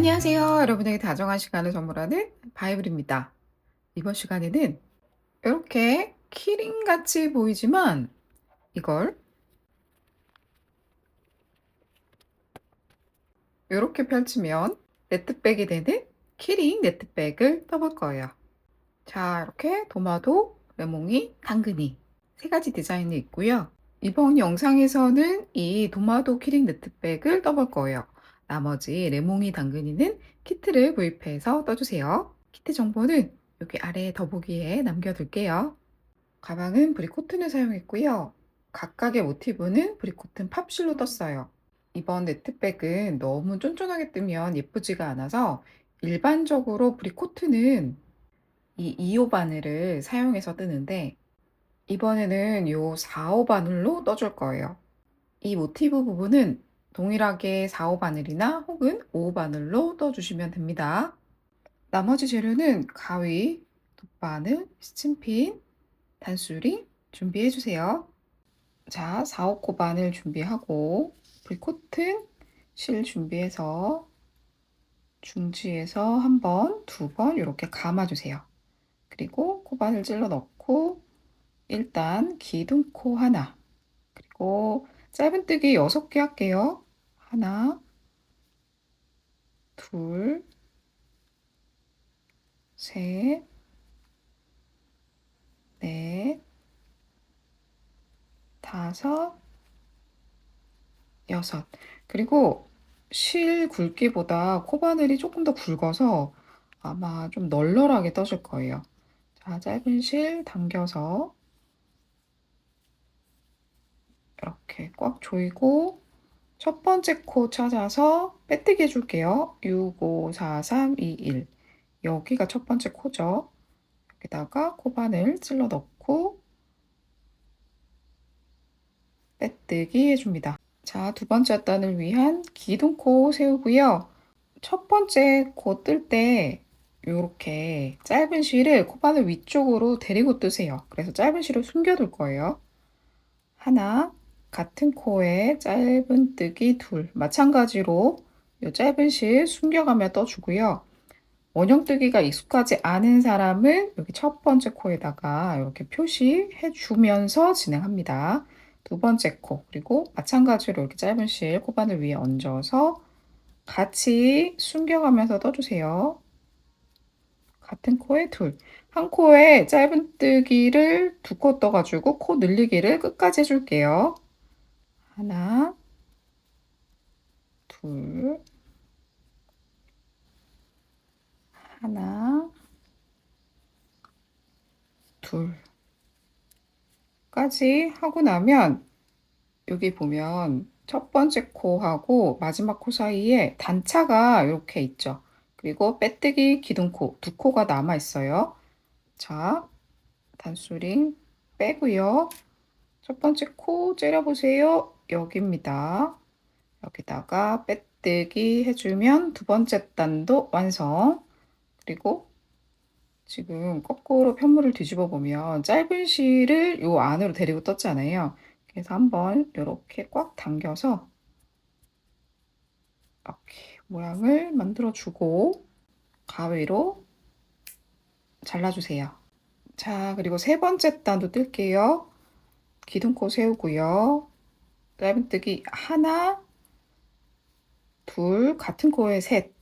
안녕하세요. 여러분에게 다정한 시간을 선물하는 바이블입니다. 이번 시간에는 이렇게 키링 같이 보이지만 이걸 이렇게 펼치면 네트백이 되는 키링 네트백을 떠볼 거예요. 자, 이렇게 도마도, 레몽이, 당근이 세 가지 디자인이 있고요. 이번 영상에서는 이 도마도 키링 네트백을 떠볼 거예요. 나머지 레몽이, 당근이는 키트를 구입해서 떠주세요. 키트 정보는 여기 아래 더보기에 남겨둘게요. 가방은 브리코튼을 사용했고요. 각각의 모티브는 브리코튼 팝실로 떴어요. 이번 네트백은 너무 쫀쫀하게 뜨면 예쁘지가 않아서 일반적으로 브리코튼은 이 2호 바늘을 사용해서 뜨는데 이번에는 요 4호 바늘로 떠줄 거예요. 이 모티브 부분은 동일하게 4호 바늘이나 혹은 5호 바늘로 떠주시면 됩니다. 나머지 재료는 가위, 돗바늘, 스친핀, 단수리 준비해 주세요. 자, 4호 바늘 준비하고 브리코튼 실 준비해서 중지에서 한 번, 두 번 이렇게 감아주세요. 그리고 코바늘 찔러 넣고 일단 기둥코 하나, 그리고 짧은뜨기 6개 할게요. 하나, 둘, 셋, 넷, 다섯, 여섯. 그리고 실 굵기보다 코바늘이 조금 더 굵어서 아마 좀 널널하게 떠질 거예요. 자, 짧은 실 당겨서 이렇게 꽉 조이고 첫 번째 코 찾아서 빼뜨기 해줄게요. 6, 5, 4, 3, 2, 1. 여기가 첫 번째 코죠. 여기다가 코바늘 찔러 넣고 빼뜨기 해줍니다. 자, 두 번째 단을 위한 기둥코 세우고요. 첫 번째 코 뜰 때 이렇게 짧은 실을 코바늘 위쪽으로 데리고 뜨세요. 그래서 짧은 실을 숨겨둘 거예요. 하나, 같은 코에 짧은 뜨기 둘. 마찬가지로 이 짧은 실 숨겨가며 떠주고요. 원형뜨기가 익숙하지 않은 사람은 여기 첫 번째 코에다가 이렇게 표시해 주면서 진행합니다. 두 번째 코, 그리고 마찬가지로 이렇게 짧은 실 코바늘 위에 얹어서 같이 숨겨가면서 떠주세요. 같은 코에 둘. 한 코에 짧은뜨기를 두 코 떠가지고 코 늘리기를 끝까지 해줄게요. 하나, 둘, 하나, 둘까지 하고 나면 여기 보면 첫 번째 코하고 마지막 코 사이에 단차가 이렇게 있죠. 그리고 빼뜨기 기둥코 두 코가 남아 있어요. 자, 단수링 빼고요. 첫 번째 코 째려보세요. 여기입니다. 여기다가 빼뜨기 해주면 두 번째 단도 완성. 그리고 지금 거꾸로 편물을 뒤집어 보면 짧은 실을 요 안으로 데리고 떴잖아요. 그래서 한번 이렇게 꽉 당겨서 이렇게 모양을 만들어 주고 가위로 잘라주세요. 자, 그리고 세 번째 단도 뜰게요. 기둥코 세우고요. 짧은뜨기 하나, 둘, 같은 코에 셋.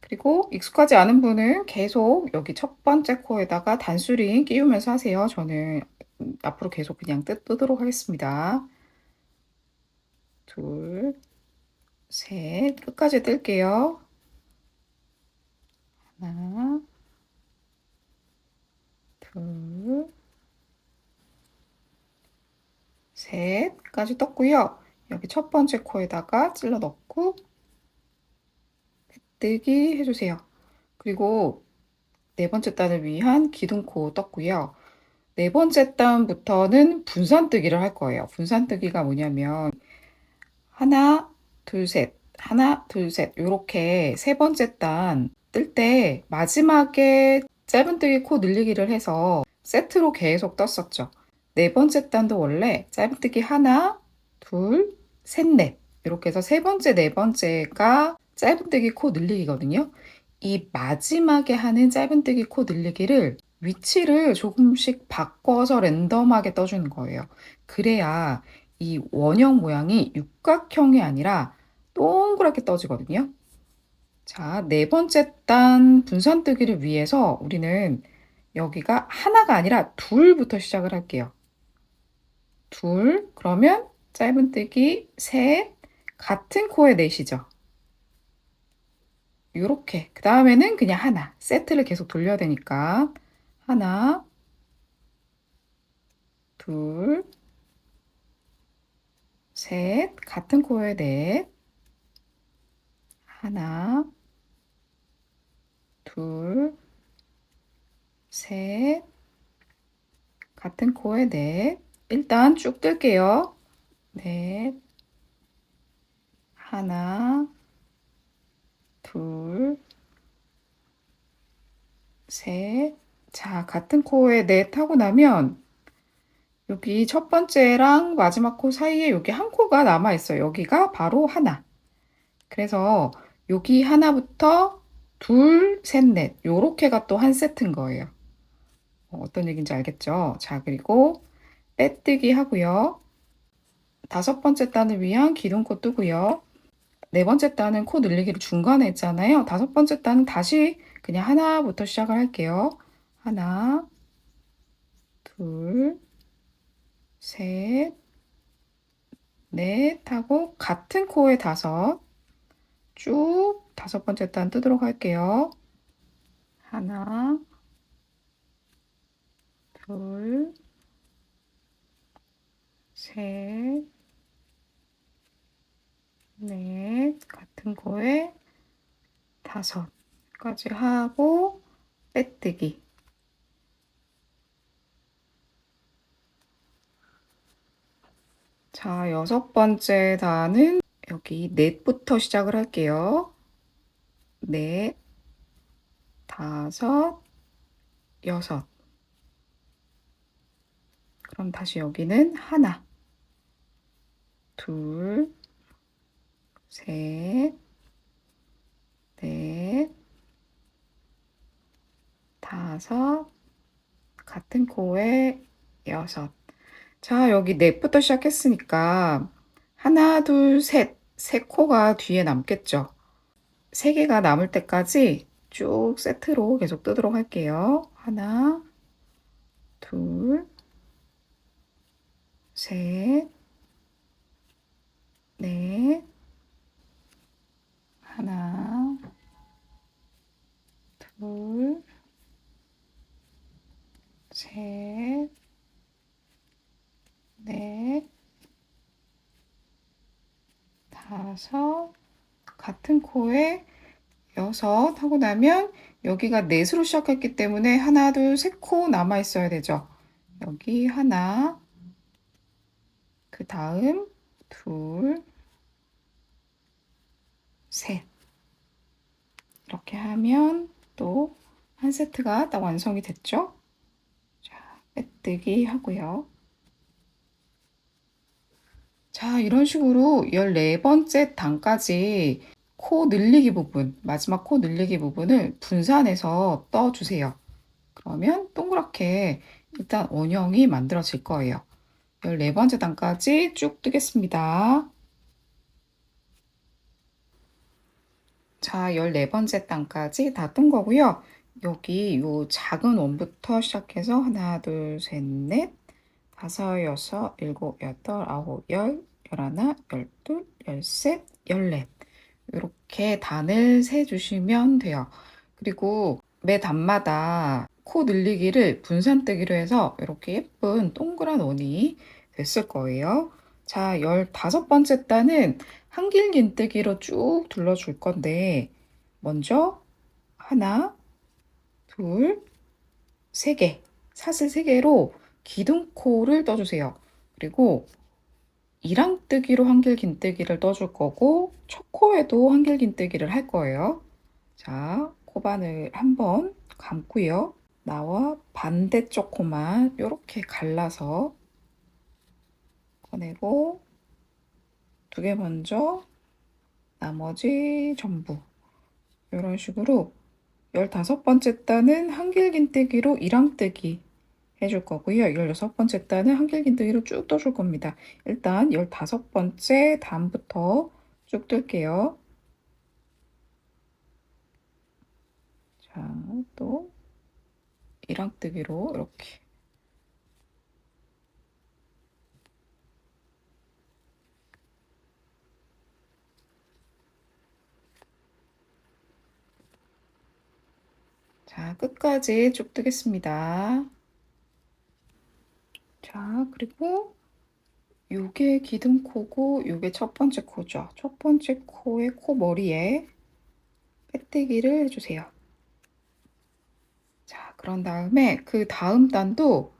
그리고 익숙하지 않은 분은 계속 여기 첫 번째 코에다가 단수링 끼우면서 하세요. 저는 앞으로 계속 그냥 뜨도록 하겠습니다. 둘, 셋, 끝까지 뜰게요. 하나, 둘, 셋까지 떴고요. 여기 첫 번째 코에다가 찔러 넣고 뜨기 해주세요. 그리고 네 번째 단을 위한 기둥코 떴고요. 네 번째 단부터는 분산뜨기를 할 거예요. 분산뜨기가 뭐냐면 하나, 둘, 셋, 하나, 둘, 셋 이렇게 세 번째 단 뜰 때 마지막에 짧은뜨기 코 늘리기를 해서 세트로 계속 떴었죠. 네 번째 단도 원래 짧은뜨기 하나, 둘, 셋, 넷 이렇게 해서 세 번째, 네 번째가 짧은뜨기 코 늘리기거든요. 이 마지막에 하는 짧은뜨기 코 늘리기를 위치를 조금씩 바꿔서 랜덤하게 떠주는 거예요. 그래야 이 원형 모양이 육각형이 아니라 동그랗게 떠지거든요. 자, 네 번째 단 분산뜨기를 위해서 우리는 여기가 하나가 아니라 둘부터 시작을 할게요. 둘, 그러면 짧은뜨기 셋, 같은 코에 넷이죠. 요렇게. 그 다음에는 그냥 하나. 세트를 계속 돌려야 되니까. 하나, 둘, 셋, 같은 코에 넷. 하나, 둘, 셋, 같은 코에 넷. 일단 쭉 뜰게요. 넷, 하나, 둘, 셋. 자, 같은 코에 넷 하고 나면 여기 첫 번째랑 마지막 코 사이에 여기 한 코가 남아 있어요. 여기가 바로 하나. 그래서 여기 하나부터 둘, 셋, 넷. 요렇게가 또 한 세트인 거예요. 어떤 얘기인지 알겠죠? 자, 그리고 빼뜨기 하고요. 다섯 번째 단을 위한 기둥코 뜨고요. 네 번째 단은 코 늘리기를 중간에 했잖아요. 다섯 번째 단은 다시 그냥 하나부터 시작을 할게요. 하나, 둘, 셋, 넷 하고 같은 코에 다섯. 쭉 다섯 번째 단 뜨도록 할게요. 하나, 둘, 셋, 넷, 같은 코에 다섯까지 하고 빼뜨기. 자, 여섯 번째 단은 여기 넷부터 시작을 할게요. 넷, 다섯, 여섯. 그럼 다시 여기는 하나, 둘, 셋, 넷, 다섯, 같은 코에 여섯. 자, 여기 넷부터 시작했으니까 하나, 둘, 셋, 세 코가 뒤에 남겠죠. 세 개가 남을 때까지 쭉 세트로 계속 뜨도록 할게요. 하나, 둘, 셋, 넷, 하나, 둘, 셋, 넷, 다섯, 같은 코에 여섯 하고 나면 여기가 넷으로 시작했기 때문에 하나, 둘, 셋 코 남아 있어야 되죠. 여기 하나, 그 다음 둘, 셋. 이렇게 하면 또 한 세트가 딱 완성이 됐죠? 자, 빼뜨기 하고요. 자, 이런 식으로 14번째 단까지 코 늘리기 부분, 마지막 코 늘리기 부분을 분산해서 떠주세요. 그러면 동그랗게 일단 원형이 만들어질 거예요. 14번째 단까지 쭉 뜨겠습니다. 자, 14번째 단까지 다 뜬 거고요. 여기 요 작은 원부터 시작해서 하나, 둘, 셋, 넷, 다섯, 여섯, 일곱, 여덟, 아홉, 열, 열하나, 열둘, 열셋, 열넷. 이렇게 단을 세주시면 돼요. 그리고 매 단마다 코 늘리기를 분산뜨기로 해서 이렇게 예쁜 동그란 원이 됐을 거예요. 자, 15번째 단은 한길긴뜨기로 쭉 둘러줄 건데 먼저 하나, 둘, 세 개, 사슬 세 개로 기둥코를 떠주세요. 그리고 이랑뜨기로 한길긴뜨기를 떠줄 거고 첫 코에도 한길긴뜨기를 할 거예요. 자, 코바늘 한번 감고요. 나와 반대쪽 코만 이렇게 갈라서 꺼내고 두 개 먼저 나머지 전부 이런 식으로 15번째 단은 한길긴뜨기로 이랑뜨기 해줄 거고요. 16번째 단은 한길긴뜨기로 쭉 떠줄 겁니다. 일단 15번째 단부터 쭉 뜰게요. 자, 또 이랑뜨기로 이렇게. 자, 끝까지 쭉 뜨겠습니다. 자, 그리고 요게 기둥코고 요게 첫 번째 코죠. 첫 번째 코의 코머리에 빼뜨기를 해주세요. 자, 그런 다음에 그 다음 단도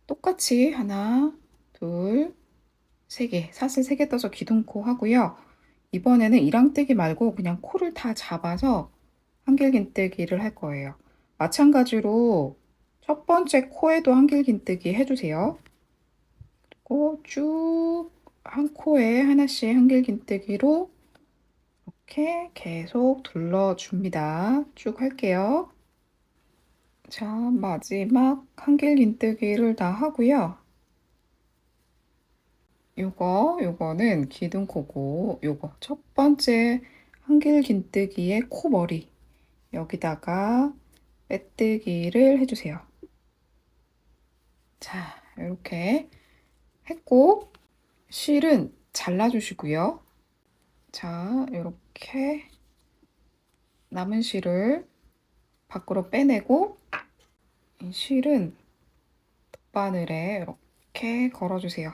똑같이 하나, 둘, 세 개, 사슬 3개 떠서 기둥코 하고요. 이번에는 이랑뜨기 말고 그냥 코를 다 잡아서 한길긴뜨기를 할 거예요. 마찬가지로 첫 번째 코에도 한길긴뜨기 해주세요. 그리고 쭉 한 코에 하나씩 한길긴뜨기로 이렇게 계속 둘러줍니다. 쭉 할게요. 자, 마지막 한길긴뜨기를 다 하고요. 요거는 기둥코고, 요거 첫 번째 한길긴뜨기의 코머리 여기다가 빼뜨기를 해주세요. 자, 이렇게 했고 실은 잘라주시고요. 자, 이렇게 남은 실을 밖으로 빼내고 이 실은 돗바늘에 이렇게 걸어주세요.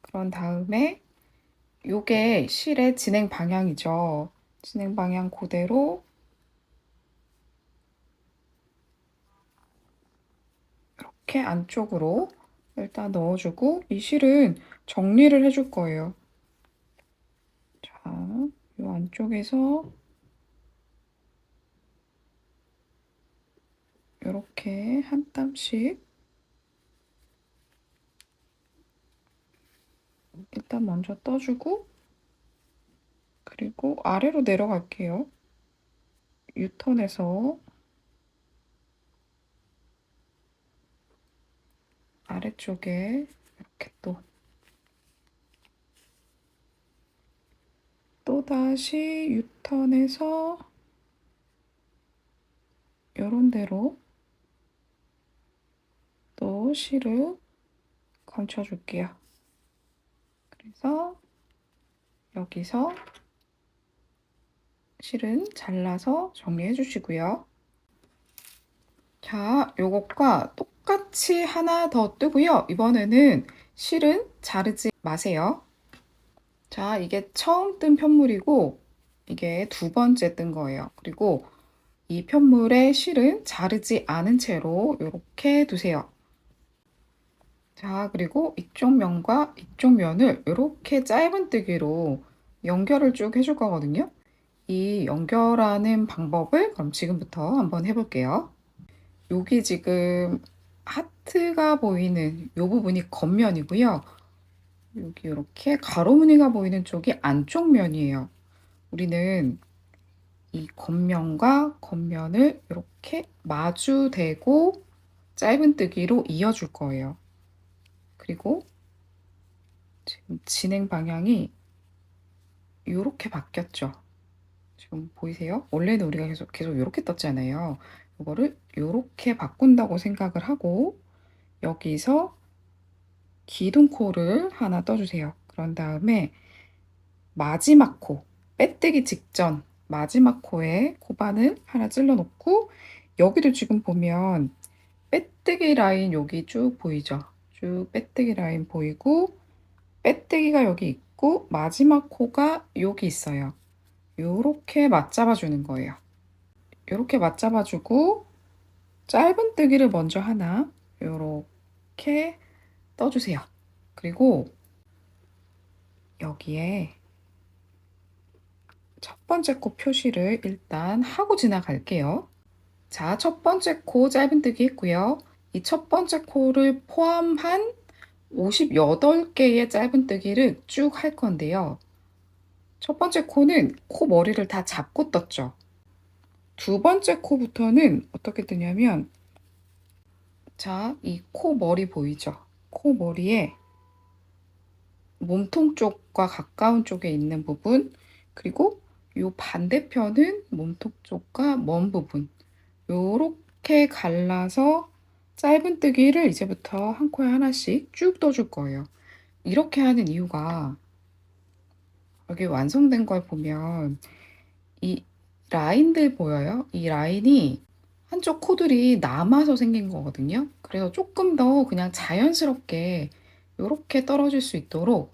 그런 다음에 요게 실의 진행 방향이죠. 진행 방향 그대로 이렇게 안쪽으로 일단 넣어주고 이 실은 정리를 해줄 거예요. 자, 이 안쪽에서 이렇게 한 땀씩 일단 먼저 떠주고 그리고 아래로 내려갈게요. 유턴해서 아래쪽에 이렇게 또다시 유턴해서 이런 데로 또 실을 감춰줄게요. 그래서 여기서 실은 잘라서 정리해 주시고요. 자, 요것과 똑같이 하나 더 뜨고요. 이번에는 실은 자르지 마세요. 자, 이게 처음 뜬 편물이고 이게 두 번째 뜬 거예요. 그리고 이 편물의 실은 자르지 않은 채로 이렇게 두세요. 자, 그리고 이쪽 면과 이쪽 면을 이렇게 짧은뜨기로 연결을 쭉 해줄 거거든요. 이 연결하는 방법을 그럼 지금부터 한번 해볼게요. 여기 지금 하트가 보이는 이 부분이 겉면이고요. 여기 이렇게 가로 무늬가 보이는 쪽이 안쪽 면이에요. 우리는 이 겉면과 겉면을 이렇게 마주대고 짧은뜨기로 이어줄 거예요. 그리고 지금 진행 방향이 이렇게 바뀌었죠. 지금 보이세요? 원래는 우리가 계속 이렇게 떴잖아요. 이거를 이렇게 바꾼다고 생각을 하고 여기서 기둥코를 하나 떠주세요. 그런 다음에 마지막 코, 빼뜨기 직전 마지막 코에 코바늘 하나 찔러 놓고 여기도 지금 보면 빼뜨기 라인 여기 쭉 보이죠? 쭉 빼뜨기 라인 보이고 빼뜨기가 여기 있고 마지막 코가 여기 있어요. 요렇게 맞잡아 주는 거예요. 요렇게 맞잡아 주고 짧은뜨기를 먼저 하나 요렇게 떠주세요. 그리고 여기에 첫 번째 코 표시를 일단 하고 지나갈게요. 자, 첫 번째 코 짧은뜨기 했고요. 이 첫 번째 코를 포함한 58개의 짧은뜨기를 쭉 할 건데요. 첫 번째 코는 코 머리를 다 잡고 떴죠. 두 번째 코부터는 어떻게 뜨냐면, 자, 이 코 머리 보이죠? 코 머리에 몸통 쪽과 가까운 쪽에 있는 부분, 그리고 요 반대편은 몸통 쪽과 먼 부분, 요렇게 갈라서 짧은뜨기를 이제부터 한 코에 하나씩 쭉 떠줄 거예요. 이렇게 하는 이유가, 여기 완성된 걸 보면 이 라인들 보여요? 이 라인이 한쪽 코들이 남아서 생긴 거거든요. 그래서 조금 더 그냥 자연스럽게 이렇게 떨어질 수 있도록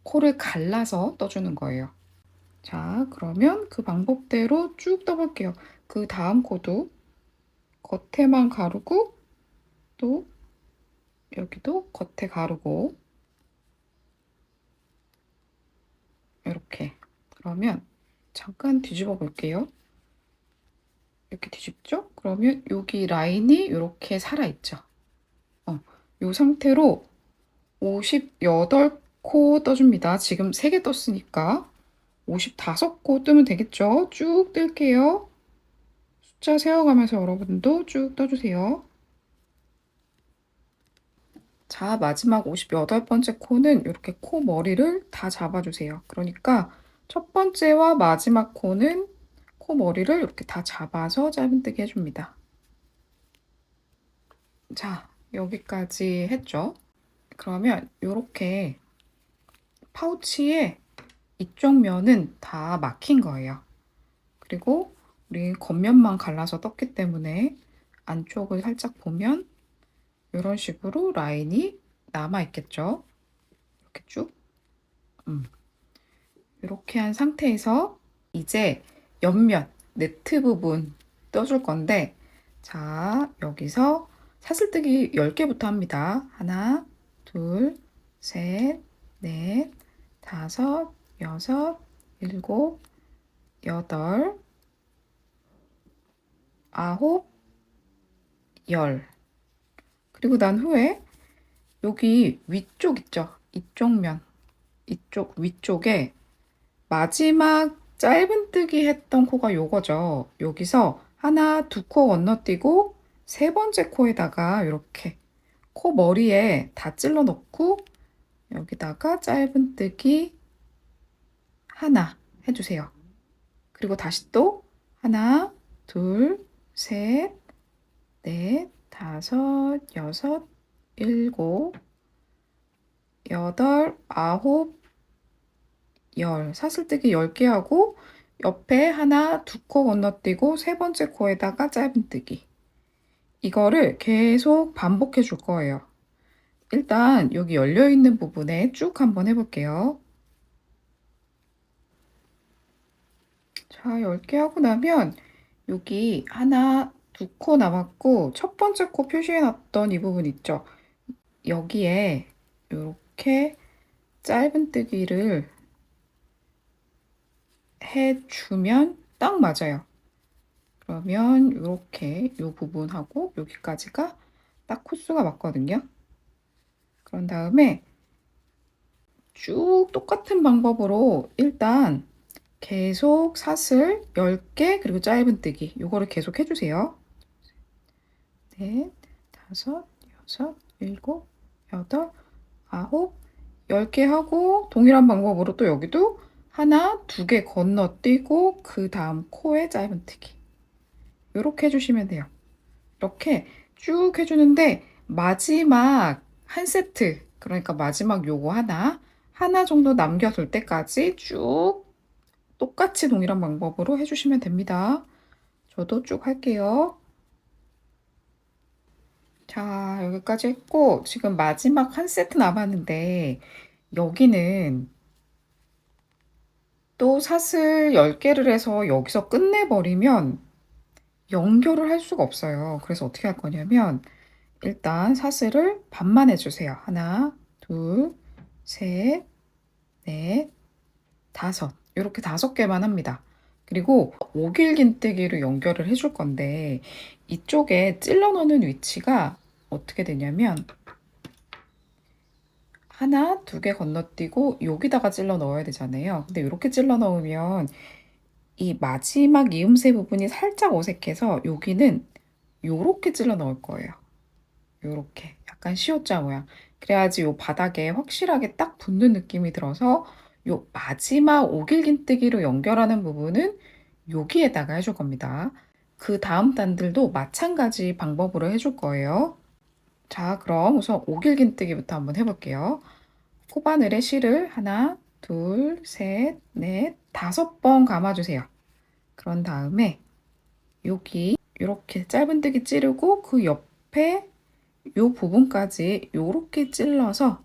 코를 갈라서 떠주는 거예요. 자, 그러면 그 방법대로 쭉 떠볼게요. 그 다음 코도 겉에만 가르고, 또 여기도 겉에 가르고, 이렇게. 그러면 잠깐 뒤집어 볼게요. 이렇게 뒤집죠? 그러면 여기 라인이 이렇게 살아있죠. 이 상태로 58코 떠줍니다. 지금 3개 떴으니까 55코 뜨면 되겠죠? 쭉 뜰게요. 숫자 세어가면서 여러분도 쭉 떠주세요. 자, 마지막 58번째 코는 이렇게 코 머리를 다 잡아주세요. 그러니까 첫 번째와 마지막 코는 코 머리를 이렇게 다 잡아서 짧은뜨기 해줍니다. 자, 여기까지 했죠? 그러면 이렇게 파우치에 이쪽 면은 다 막힌 거예요. 그리고 우리 겉면만 갈라서 떴기 때문에 안쪽을 살짝 보면 이런 식으로 라인이 남아 있겠죠. 이렇게 쭉. 이렇게 한 상태에서 이제 옆면, 네트 부분 떠줄 건데, 자, 여기서 사슬뜨기 10개부터 합니다. 하나, 둘, 셋, 넷, 다섯, 여섯, 일곱, 여덟, 아홉, 열. 그리고 난 후에 여기 위쪽 있죠? 이쪽 면, 이쪽 위쪽에 마지막 짧은뜨기 했던 코가 요거죠. 여기서 하나, 두 코 건너뛰고 세 번째 코에다가 이렇게 코 머리에 다 찔러 넣고 여기다가 짧은뜨기 하나 해주세요. 그리고 다시 또 하나, 둘, 셋, 넷, 다섯, 여섯, 일곱, 여덟, 아홉, 열. 사슬뜨기 10개 하고 옆에 하나, 두 코 건너뛰고 세 번째 코에다가 짧은뜨기. 이거를 계속 반복해 줄 거예요. 일단 여기 열려 있는 부분에 쭉 한번 해볼게요. 자, 10개 하고 나면 여기 하나, 두 코 남았고 첫 번째 코 표시해 놨던 이 부분 있죠? 여기에 이렇게 짧은뜨기를 해주면 딱 맞아요. 그러면 이렇게 이 부분하고 여기까지가 딱 코수가 맞거든요. 그런 다음에 쭉 똑같은 방법으로 일단 계속 사슬 10개 그리고 짧은뜨기 요거를 계속 해주세요. 넷, 다섯, 여섯, 일곱, 여덟, 아홉, 10개 하고 동일한 방법으로 또 여기도 하나, 두 개 건너뛰고 그 다음 코에 짧은뜨기 이렇게 해주시면 돼요. 이렇게 쭉 해주는데 마지막 한 세트, 그러니까 마지막 요거 하나 정도 남겨둘 때까지 쭉 똑같이 동일한 방법으로 해주시면 됩니다. 저도 쭉 할게요. 자, 여기까지 했고 지금 마지막 한 세트 남았는데 여기는 또 사슬 10개를 해서 여기서 끝내버리면 연결을 할 수가 없어요. 그래서 어떻게 할 거냐면 일단 사슬을 반만 해주세요. 하나, 둘, 셋, 넷, 다섯. 이렇게 5개만 합니다. 그리고 오길긴뜨기로 연결을 해줄 건데 이쪽에 찔러 넣는 위치가 어떻게 되냐면 하나, 두 개 건너뛰고 여기다가 찔러 넣어야 되잖아요. 근데 이렇게 찔러 넣으면 이 마지막 이음새 부분이 살짝 어색해서 여기는 요렇게 찔러 넣을 거예요. 요렇게 약간 시옷자 모양. 그래야지 요 바닥에 확실하게 딱 붙는 느낌이 들어서 요 마지막 오길긴뜨기로 연결하는 부분은 여기에다가 해줄 겁니다. 그 다음 단들도 마찬가지 방법으로 해줄 거예요. 자, 그럼 우선 오길긴뜨기부터 한번 해볼게요. 코바늘에 실을 하나, 둘, 셋, 넷, 5번 감아주세요. 그런 다음에 여기 이렇게 짧은뜨기 찌르고 그 옆에 요 부분까지 요렇게 찔러서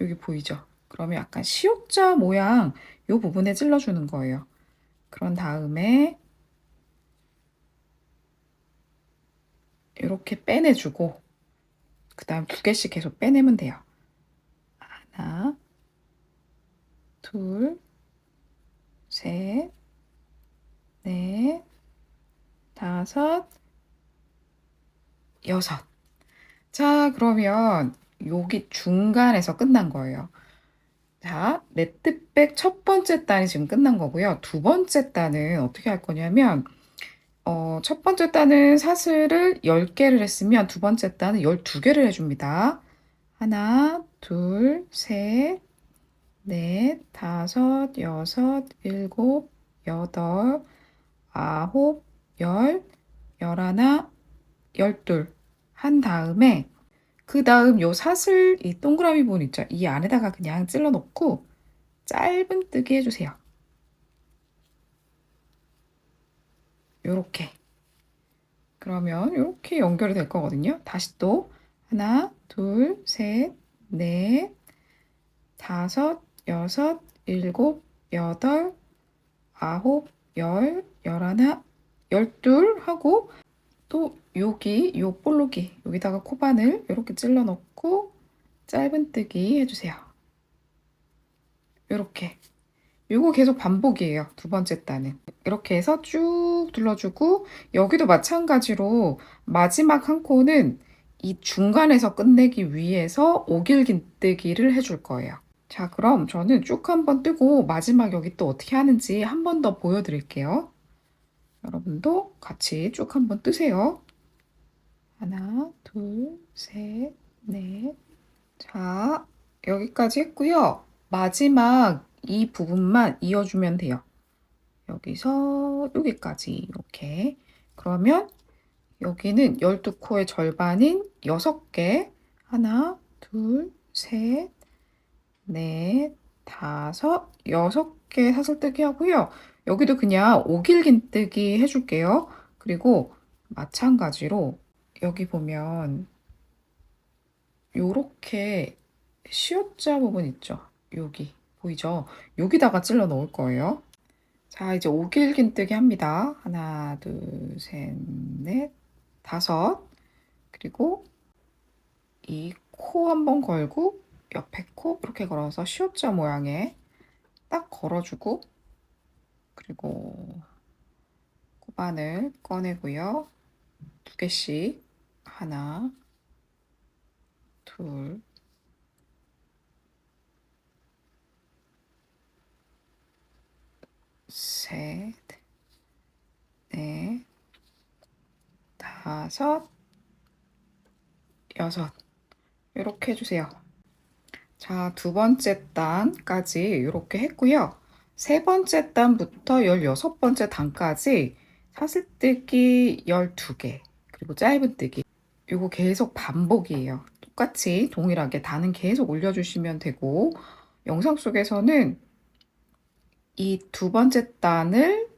여기 보이죠? 그러면 약간 시옷자 모양 요 부분에 찔러주는 거예요. 그런 다음에 이렇게 빼내주고 그 다음 2개씩 계속 빼내면 돼요. 하나, 둘, 셋, 넷, 5, 6. 자, 그러면 여기 중간에서 끝난 거예요. 자, 네트백 첫 번째 단이 지금 끝난 거고요. 두 번째 단은 어떻게 할 거냐면 첫 번째 단은 사슬을 10개를 했으면 두 번째 단은 12개를 해줍니다. 하나, 둘, 셋, 넷, 5, 6, 7, 8, 9, 10, 11, 12 한 다음에 그 다음 요 사슬 이 동그라미 부분 있죠? 이 안에다가 그냥 찔러 넣고 짧은뜨기 해주세요. 요렇게. 그러면 이렇게 연결이 될 거거든요. 다시 또 하나, 둘, 셋, 넷, 5, 6, 7, 8, 9, 10, 11, 12 하고 또 여기 요 볼록이 여기다가 코바늘 이렇게 찔러 넣고 짧은뜨기 해주세요. 이렇게. 요거 계속 반복이에요. 두 번째 단은. 이렇게 해서 쭉 둘러주고 여기도 마찬가지로 마지막 한 코는 이 중간에서 끝내기 위해서 오길긴뜨기를 해줄 거예요. 자, 그럼 저는 쭉 한번 뜨고 마지막 여기 또 어떻게 하는지 한 번 더 보여드릴게요. 여러분도 같이 쭉 한번 뜨세요. 하나, 둘, 셋, 넷. 자, 여기까지 했고요. 마지막 이 부분만 이어주면 돼요. 여기서 여기까지 이렇게. 그러면 여기는 12코의 절반인 6개. 하나, 둘, 셋, 넷, 5, 6개 사슬뜨기 하고요. 여기도 그냥 오길긴뜨기 해줄게요. 그리고 마찬가지로 여기 보면 요렇게 시옷자 부분 있죠? 여기 보이죠? 여기다가 찔러 넣을 거예요. 자, 이제 오길긴뜨기 합니다. 하나, 둘, 셋, 넷, 5. 그리고 이 코 한번 걸고 옆에 코 이렇게 걸어서 시옷자 모양에 딱 걸어주고 그리고 코바늘 꺼내고요. 2개씩 하나, 둘, 셋, 넷, 5, 6 이렇게 해주세요. 자, 두 번째 단까지 이렇게 했고요. 세 번째 단부터 16번째 단까지 사슬뜨기 12개 그리고 짧은뜨기 이거 계속 반복이에요. 똑같이 동일하게 단은 계속 올려주시면 되고 영상 속에서는 이 두 번째 단을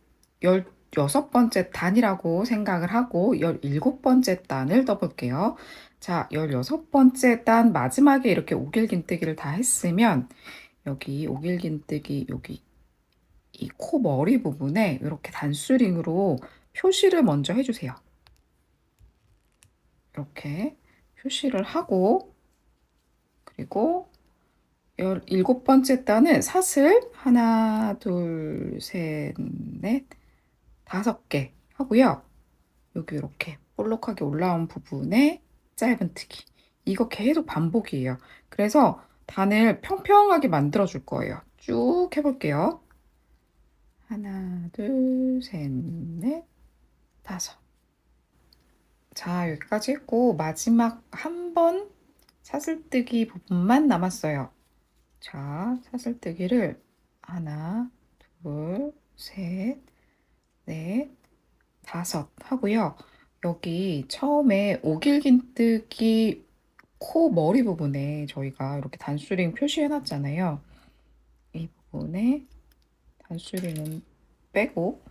16번째 단이라고 생각을 하고 17번째 단을 떠볼게요. 자, 16번째 단 마지막에 이렇게 오길긴뜨기를 다 했으면 여기 오길긴뜨기 여기 이 코 머리 부분에 이렇게 단수링으로 표시를 먼저 해주세요. 이렇게 표시를 하고 그리고 17번째 단은 사슬 하나, 둘, 셋, 넷, 5개 하고요. 여기 이렇게 볼록하게 올라온 부분에 짧은뜨기. 이거 계속 반복이에요. 그래서 단을 평평하게 만들어 줄 거예요. 쭉 해볼게요. 하나, 둘, 셋, 넷, 다섯. 자, 여기까지 했고, 마지막 한 번 사슬뜨기 부분만 남았어요. 자, 사슬뜨기를 하나, 둘, 셋, 넷, 다섯 하고요. 여기 처음에 오길긴뜨기 코 머리 부분에 저희가 이렇게 단수링 표시해 놨잖아요. 이 부분에 단수링은 빼고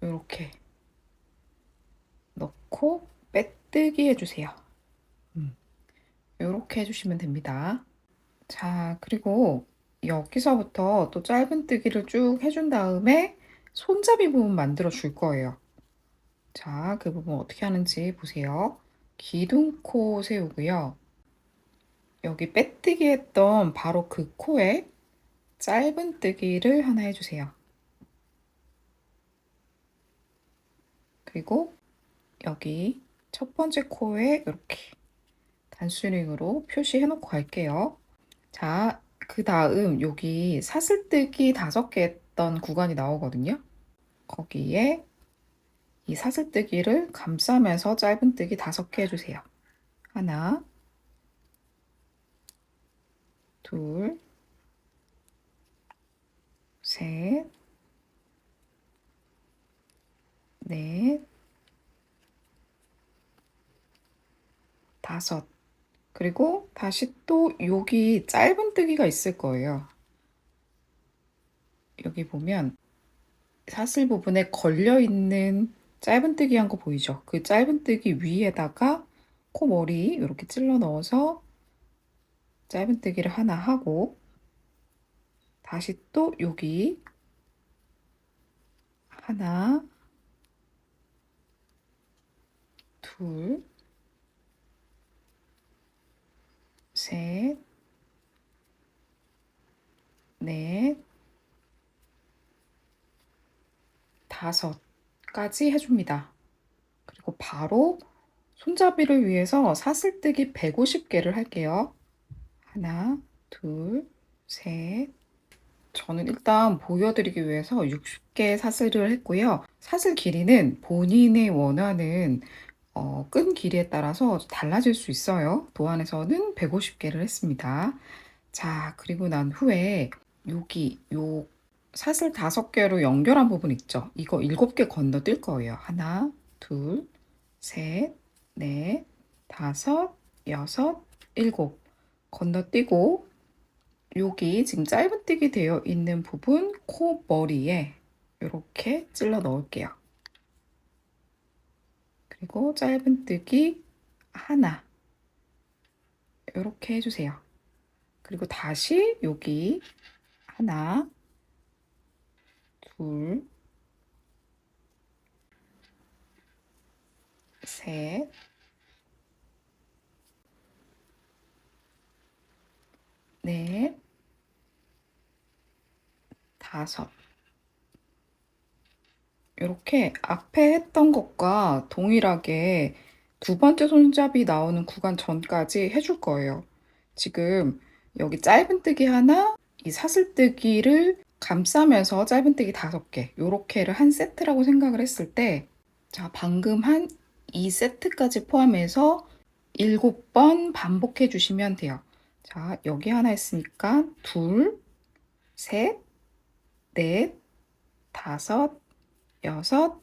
이렇게 넣고 빼뜨기 해주세요. 이렇게 해주시면 됩니다. 자, 그리고 여기서부터 또 짧은뜨기를 쭉 해준 다음에 손잡이 부분 만들어 줄 거예요. 자, 그 부분 어떻게 하는지 보세요. 기둥코 세우고요. 여기 빼뜨기 했던 바로 그 코에 짧은뜨기를 하나 해주세요. 그리고 여기 첫 번째 코에 이렇게 단수링으로 표시해 놓고 갈게요. 자, 그 다음 여기 사슬뜨기 5개 했던 구간이 나오거든요. 거기에 이 사슬뜨기를 감싸면서 짧은뜨기 5개 해주세요. 하나, 둘, 셋, 넷, 다섯. 그리고 다시 또 여기 짧은뜨기가 있을 거예요. 여기 보면 사슬 부분에 걸려있는 짧은뜨기 한 거 보이죠? 그 짧은뜨기 위에다가 코머리 이렇게 찔러 넣어서 짧은뜨기를 하나 하고 다시 또 여기 하나, 둘, 셋, 넷, 다섯까지 해줍니다. 그리고 바로 손잡이를 위해서 사슬뜨기 150개를 할게요. 하나, 둘, 셋. 저는 일단 보여드리기 위해서 60개 사슬을 했고요. 사슬 길이는 본인이 원하는 끈 길이에 따라서 달라질 수 있어요. 도안에서는 150개를 했습니다. 자, 그리고 난 후에 여기 요 사슬 5개로 연결한 부분 있죠? 이거 7개 건너뛸 거예요. 하나, 둘, 셋, 넷, 다섯, 여섯, 일곱 건너뛰고 여기 지금 짧은뜨기 되어 있는 부분 코 머리에 이렇게 찔러 넣을게요. 그리고 짧은뜨기 하나 이렇게 해주세요. 그리고 다시 여기 하나, 둘, 셋, 넷, 다섯. 이렇게 앞에 했던 것과 동일하게 두 번째 손잡이 나오는 구간 전까지 해줄 거예요. 지금 여기 짧은뜨기 하나, 이 사슬뜨기를 감싸면서 짧은뜨기 5개, 요렇게를 한 세트라고 생각을 했을 때, 자, 방금 한 이 세트까지 포함해서 7번 반복해 주시면 돼요. 자, 여기 하나 했으니까 둘, 셋, 넷, 다섯, 여섯,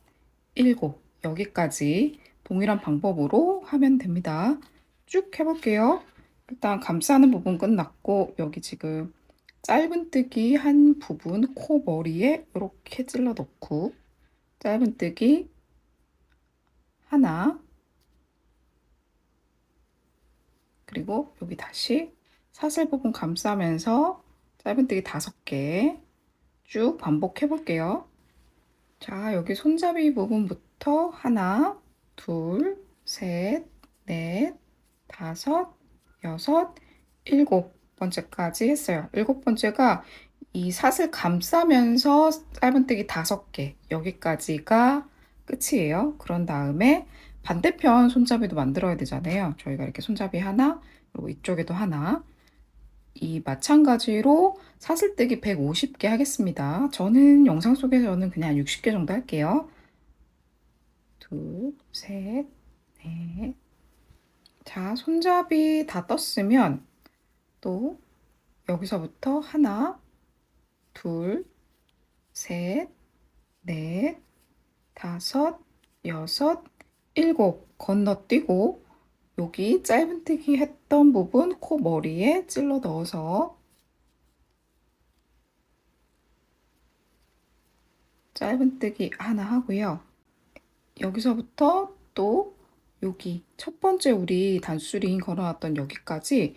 일곱. 여기까지 동일한 방법으로 하면 됩니다. 쭉 해볼게요. 일단 감싸는 부분 끝났고 여기 지금 짧은뜨기 한 부분 코 머리에 이렇게 찔러 넣고 짧은뜨기 하나 그리고 여기 다시 사슬 부분 감싸면서 짧은뜨기 5개 쭉 반복해 볼게요. 자, 여기 손잡이 부분부터 하나, 둘, 셋, 넷, 다섯, 여섯, 7번째까지 했어요. 7번째가 이 사슬 감싸면서 짧은뜨기 5개, 여기까지가 끝이에요. 그런 다음에 반대편 손잡이도 만들어야 되잖아요. 저희가 이렇게 손잡이 하나, 그리고 이쪽에도 하나. 이 마찬가지로 사슬뜨기 150개 하겠습니다. 저는 영상 속에서는 그냥 60개 정도 할게요. 둘, 셋, 넷. 자, 손잡이 다 떴으면 또 여기서부터 하나, 둘, 셋, 넷, 다섯, 여섯, 일곱 건너뛰고 여기 짧은뜨기 했던 부분 코 머리에 찔러 넣어서 짧은뜨기 하나 하고요. 여기서부터 또 여기 첫 번째 우리 단수링 걸어놨던 여기까지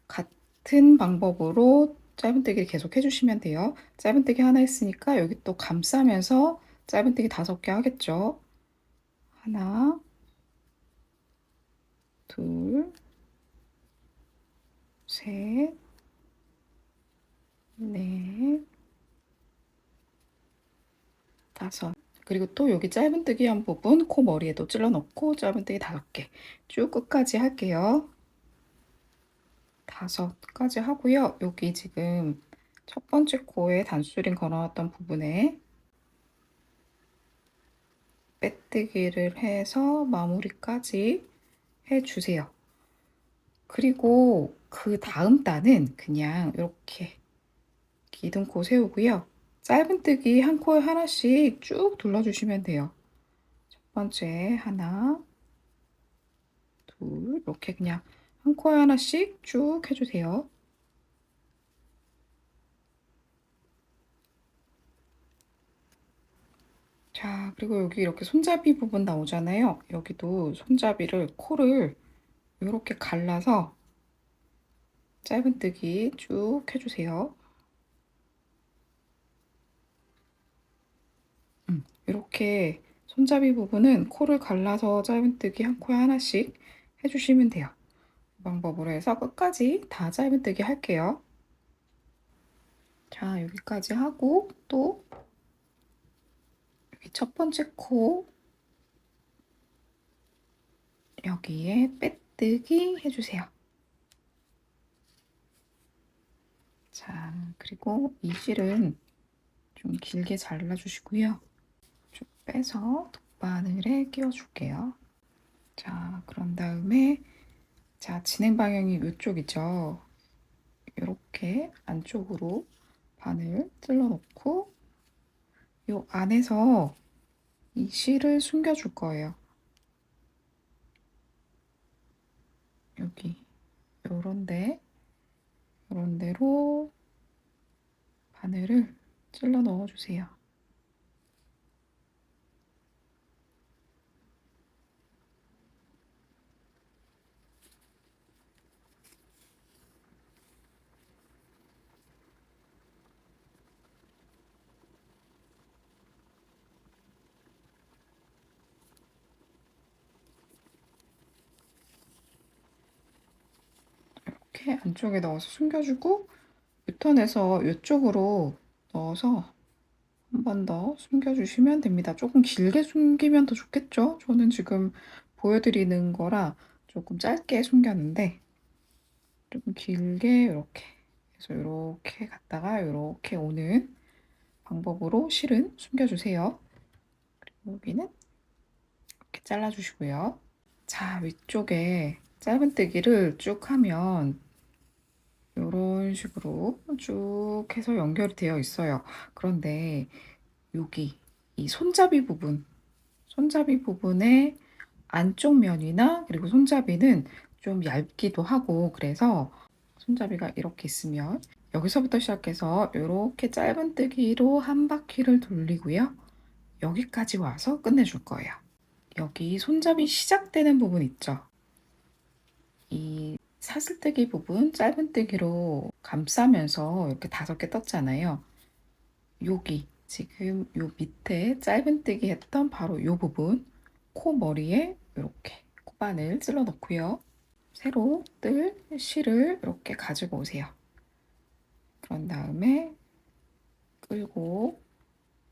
같은 방법으로 짧은뜨기를 계속 해주시면 돼요. 짧은뜨기 하나 했으니까 여기 또 감싸면서 짧은뜨기 5개 하겠죠. 하나, 둘, 셋, 넷, 다섯. 그리고 또 여기 짧은뜨기 한 부분 코 머리에도 찔러 넣고 짧은뜨기 5개 쭉 끝까지 할게요. 5까지 하고요. 여기 지금 첫 번째 코에 단수링 걸어놨던 부분에 빼뜨기를 해서 마무리까지 해주세요. 그리고 그 다음 단은 그냥 이렇게 기둥코 세우고요. 짧은뜨기 한 코에 하나씩 쭉 둘러주시면 돼요. 첫 번째 하나, 둘, 이렇게 그냥 한 코에 하나씩 쭉 해주세요. 자, 그리고 여기 이렇게 손잡이 부분 나오잖아요. 여기도 손잡이를 코를 이렇게 갈라서 짧은뜨기 쭉 해주세요. 이렇게 손잡이 부분은 코를 갈라서 짧은뜨기 한 코에 하나씩 해주시면 돼요. 이 방법으로 해서 끝까지 다 짧은뜨기 할게요. 자, 여기까지 하고 또 여기 첫 번째 코 여기에 빼뜨기 해주세요. 자, 그리고 이 실은 좀 길게 잘라주시고요. 쭉 빼서 돗바늘에 끼워줄게요. 자, 그런 다음에 자, 진행 방향이 이쪽이죠. 이렇게 안쪽으로 바늘 찔러 놓고 이 안에서 이 실을 숨겨줄 거예요. 여기 요런 데로 바늘을 찔러 넣어주세요. 이렇게 안쪽에 넣어서 숨겨주고 유턴해서 이쪽으로 넣어서 한 번 더 숨겨주시면 됩니다. 조금 길게 숨기면 더 좋겠죠? 저는 지금 보여드리는 거라 조금 짧게 숨겼는데 조금 길게 이렇게 그래서 이렇게 갔다가 이렇게 오는 방법으로 실은 숨겨주세요. 그리고 여기는 이렇게 잘라주시고요. 자, 위쪽에 짧은뜨기를 쭉 하면 이런 식으로 쭉 해서 연결이 되어 있어요. 그런데 여기 이 손잡이 부분의 안쪽 면이나 그리고 손잡이는 좀 얇기도 하고 그래서 손잡이가 이렇게 있으면 여기서부터 시작해서 이렇게 짧은뜨기로 한 바퀴를 돌리고요. 여기까지 와서 끝내줄 거예요. 여기 손잡이 시작되는 부분 있죠? 이 사슬뜨기 부분 짧은뜨기로 감싸면서 이렇게 5개 떴잖아요. 여기 지금 요 밑에 짧은뜨기 했던 바로 요 부분 코 머리에 이렇게 코바늘 찔러 넣고요. 새로 뜰 실을 이렇게 가지고 오세요. 그런 다음에 끌고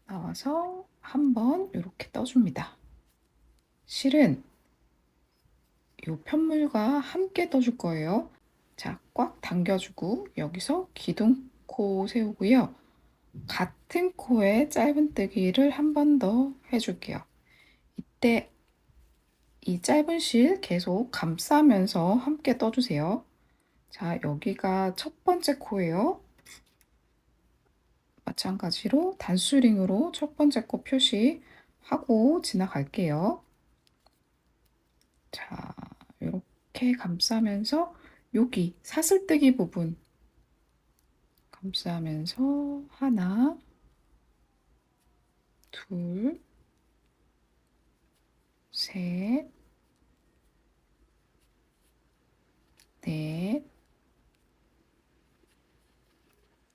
나와서 한번 이렇게 떠줍니다. 실은 이 편물과 함께 떠줄 거예요. 자, 꽉 당겨주고 여기서 기둥코 세우고요. 같은 코에 짧은뜨기를 한 번 더 해줄게요. 이때 이 짧은 실 계속 감싸면서 함께 떠주세요. 자, 여기가 첫 번째 코예요. 마찬가지로 단수링으로 첫 번째 코 표시하고 지나갈게요. 자, 이렇게 감싸면서 여기 사슬뜨기 부분 감싸면서 하나, 둘, 셋, 넷,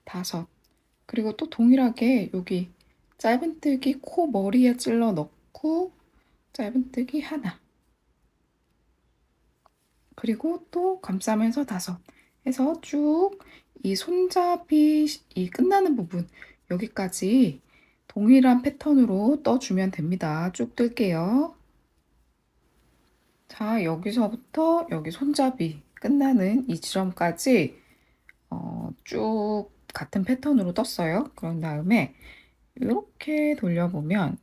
다섯. 그리고 또 동일하게 여기 짧은뜨기 코 머리에 찔러 넣고 짧은뜨기 하나. 그리고 또 감싸면서 다섯 해서 쭉 이 손잡이 이 끝나는 부분 여기까지 동일한 패턴으로 떠주면 됩니다. 쭉 뜰게요. 자, 여기서부터 여기 손잡이 끝나는 이 지점까지 쭉 같은 패턴으로 떴어요. 그런 다음에 이렇게 돌려보면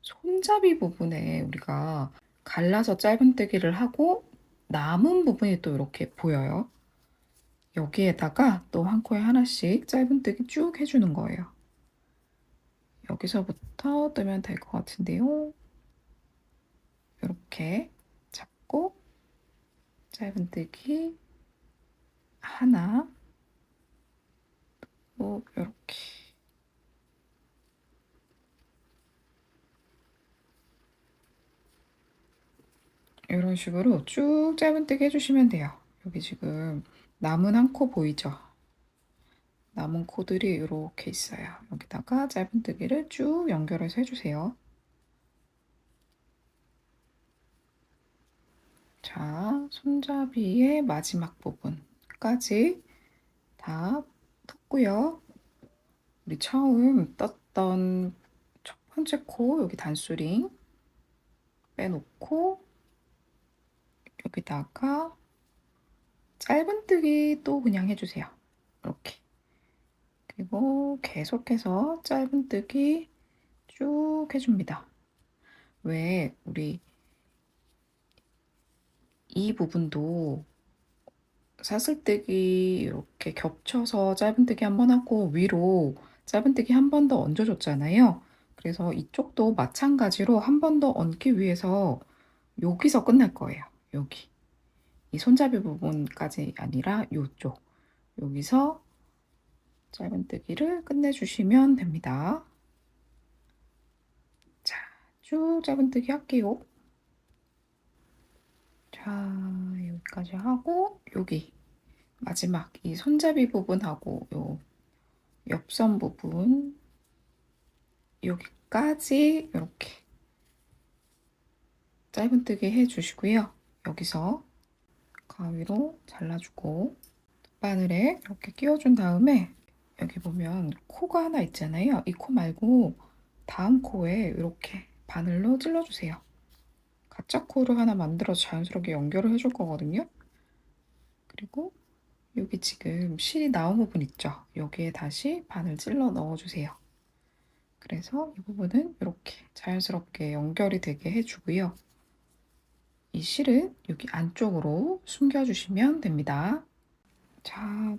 손잡이 부분에 우리가 갈라서 짧은뜨기를 하고 남은 부분이 또 이렇게 보여요. 여기에다가 또 한 코에 하나씩 짧은뜨기 쭉 해주는 거예요. 여기서부터 뜨면 될 것 같은데요. 이렇게 잡고 짧은뜨기 하나, 또 이렇게 이런 식으로 쭉 짧은뜨기 해주시면 돼요. 여기 지금 남은 한 코 보이죠? 남은 코들이 이렇게 있어요. 여기다가 짧은뜨기를 쭉 연결해서 해주세요. 자, 손잡이의 마지막 부분까지 다 떴고요. 우리 처음 떴던 첫 번째 코 여기 단수링 빼놓고 여기다가 짧은뜨기 또 그냥 해주세요. 이렇게. 그리고 계속해서 짧은뜨기 쭉 해줍니다. 왜 우리 이 부분도 사슬뜨기 이렇게 겹쳐서 짧은뜨기 한 번 하고 위로 짧은뜨기 한 번 더 얹어줬잖아요. 그래서 이쪽도 마찬가지로 한 번 더 얹기 위해서 여기서 끝날 거예요. 여기. 이 손잡이 부분까지 아니라 이쪽. 여기서 짧은뜨기를 끝내주시면 됩니다. 자, 쭉 짧은뜨기 할게요. 자, 여기까지 하고 여기 마지막 이 손잡이 부분하고 요 옆선 부분 여기까지 이렇게 짧은뜨기 해주시고요. 여기서 가위로 잘라주고 바늘에 이렇게 끼워준 다음에 여기 보면 코가 하나 있잖아요. 이 코 말고 다음 코에 이렇게 바늘로 찔러주세요. 가짜 코를 하나 만들어서 자연스럽게 연결을 해줄 거거든요. 그리고 여기 지금 실이 나온 부분 있죠? 여기에 다시 바늘 찔러 넣어주세요. 그래서 이 부분은 이렇게 자연스럽게 연결이 되게 해주고요. 이 실은 여기 안쪽으로 숨겨주시면 됩니다. 자,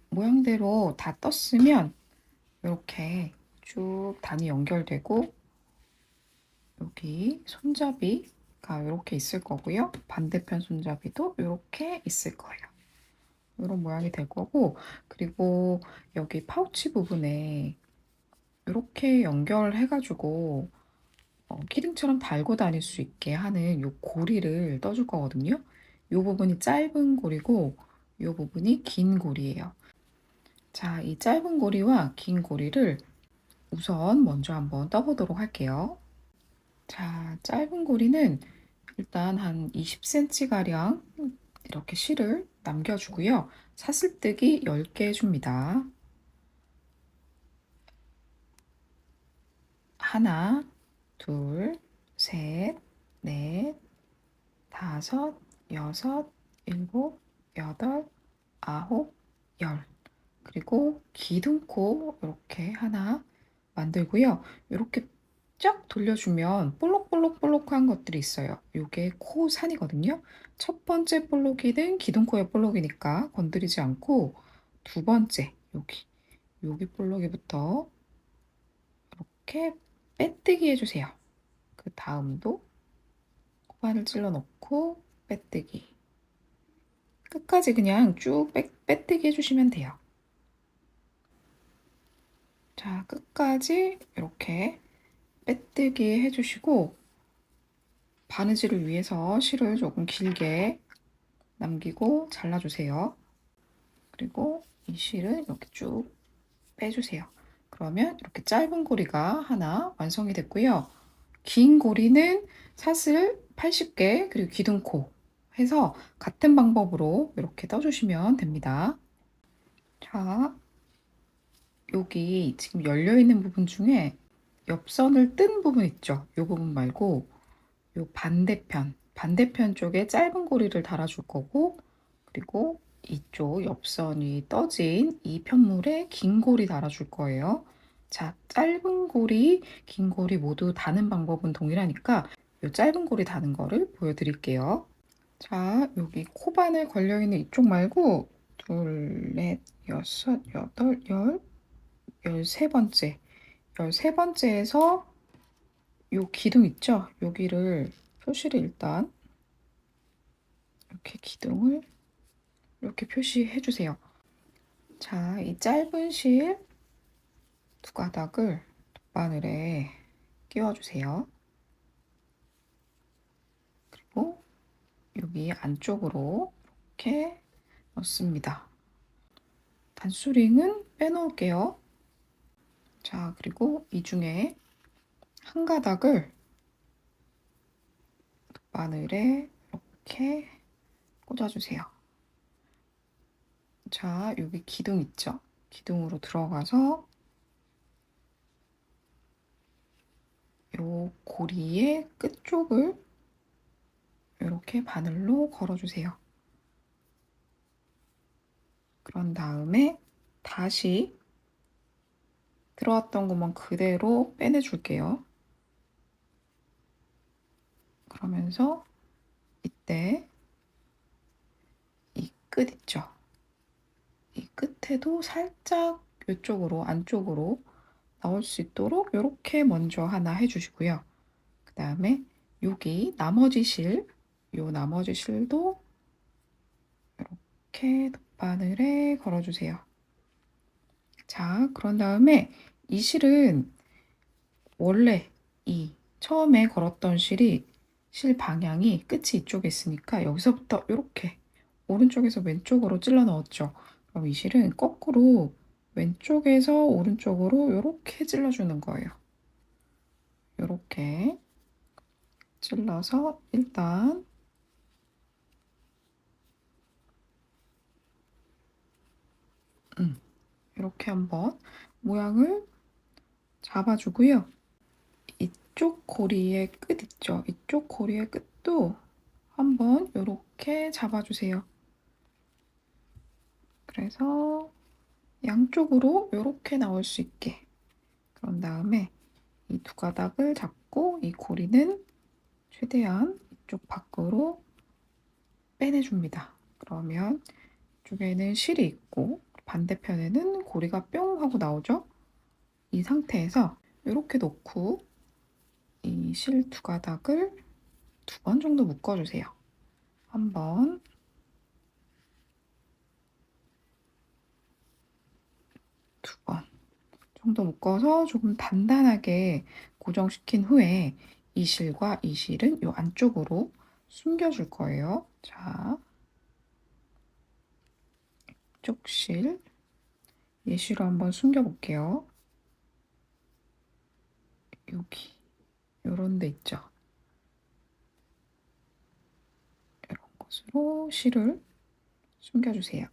모양대로 다 떴으면 이렇게 쭉 단이 연결되고 여기 손잡이가 이렇게 있을 거고요. 반대편 손잡이도 이렇게 있을 거예요. 이런 모양이 될 거고 그리고 여기 파우치 부분에 이렇게 연결해가지고 키링처럼 달고 다닐 수 있게 하는 요 고리를 떠줄 거거든요. 요 부분이 짧은 고리고 요 부분이 긴 고리예요. 자, 이 짧은 고리와 긴 고리를 우선 먼저 한번 떠보도록 할게요. 자, 짧은 고리는 일단 한 20cm 가량 이렇게 실을 남겨주고요. 사슬뜨기 10개 해줍니다. 하나, 둘, 셋, 넷, 다섯, 여섯, 일곱, 여덟, 아홉, 열. 그리고 기둥코 이렇게 하나 만들고요. 이렇게 쫙 돌려주면 볼록볼록볼록한 것들이 있어요. 요게 코산이거든요. 첫 번째 볼록이는 기둥코의 볼록이니까 건드리지 않고 두 번째 여기 볼록이부터 이렇게 빼뜨기 해주세요. 그 다음도 코바늘 찔러 넣고 빼뜨기. 끝까지 그냥 쭉 빼뜨기 해주시면 돼요. 자, 끝까지 이렇게 빼뜨기 해주시고 바느질을 위해서 실을 조금 길게 남기고 잘라주세요. 그리고 이 실은 이렇게 쭉 빼주세요. 그러면 이렇게 짧은 고리가 하나 완성이 됐고요. 긴 고리는 사슬 80개 그리고 기둥코 해서 같은 방법으로 이렇게 떠주시면 됩니다. 자, 여기 지금 열려있는 부분 중에 옆선을 뜬 부분 있죠? 이 부분 말고 요 반대편 쪽에 짧은 고리를 달아줄 거고, 그리고 이쪽 옆선이 떠진 이 편물에 긴 고리 달아줄 거예요. 자, 짧은 고리, 긴 고리 모두 다는 방법은 동일하니까 요 짧은 고리 다는 거를 보여드릴게요. 자, 여기 코바늘 걸려있는 이쪽 말고 둘, 넷, 여섯, 여덟, 열, 13번째. 13번째에서 요 기둥 있죠? 여기를 표시를 일단 이렇게 기둥을 이렇게 표시해 주세요. 자, 이 짧은 실 두 가닥을 돗바늘에 끼워 주세요. 그리고 여기 안쪽으로 이렇게 넣습니다. 단수링은 빼놓을게요. 자, 그리고 이 중에 한 가닥을 돗바늘에 이렇게 꽂아주세요. 자, 여기 기둥 있죠? 기둥으로 들어가서 요 고리의 끝쪽을 이렇게 바늘로 걸어주세요. 그런 다음에 다시 들어왔던 것만 그대로 빼내줄게요. 그러면서 이때 이 끝 있죠? 이 끝에도 살짝 이쪽으로 안쪽으로 나올 수 있도록 이렇게 먼저 하나 해주시고요. 그 다음에 여기 나머지 실도 이렇게 돗바늘에 걸어주세요. 자, 그런 다음에 이 실은 원래 이 처음에 걸었던 실이 실 방향이 끝이 이쪽에 있으니까 여기서부터 이렇게 오른쪽에서 왼쪽으로 찔러 넣었죠. 그럼 이 실은 거꾸로 왼쪽에서 오른쪽으로 이렇게 찔러주는 거예요. 이렇게 찔러서 일단 이렇게 한번 모양을 잡아주고요. 이쪽 고리의 끝 있죠? 이쪽 고리의 끝도 한번 이렇게 잡아주세요. 그래서 양쪽으로 이렇게 나올 수 있게. 그런 다음에 이 두 가닥을 잡고 이 고리는 최대한 이쪽 밖으로 빼내줍니다. 그러면 이쪽에는 실이 있고 반대편에는 고리가 뿅 하고 나오죠? 이 상태에서 이렇게 놓고 이 실 두 가닥을 2번 정도 묶어주세요. 한 번, 두 번 정도 묶어서 조금 단단하게 고정시킨 후에 이 실과 이 실은 이 안쪽으로 숨겨줄 거예요. 자, 이쪽 실 예시로 한번 숨겨볼게요. 여기 요런 데 있죠. 이런 것으로 실을 숨겨주세요.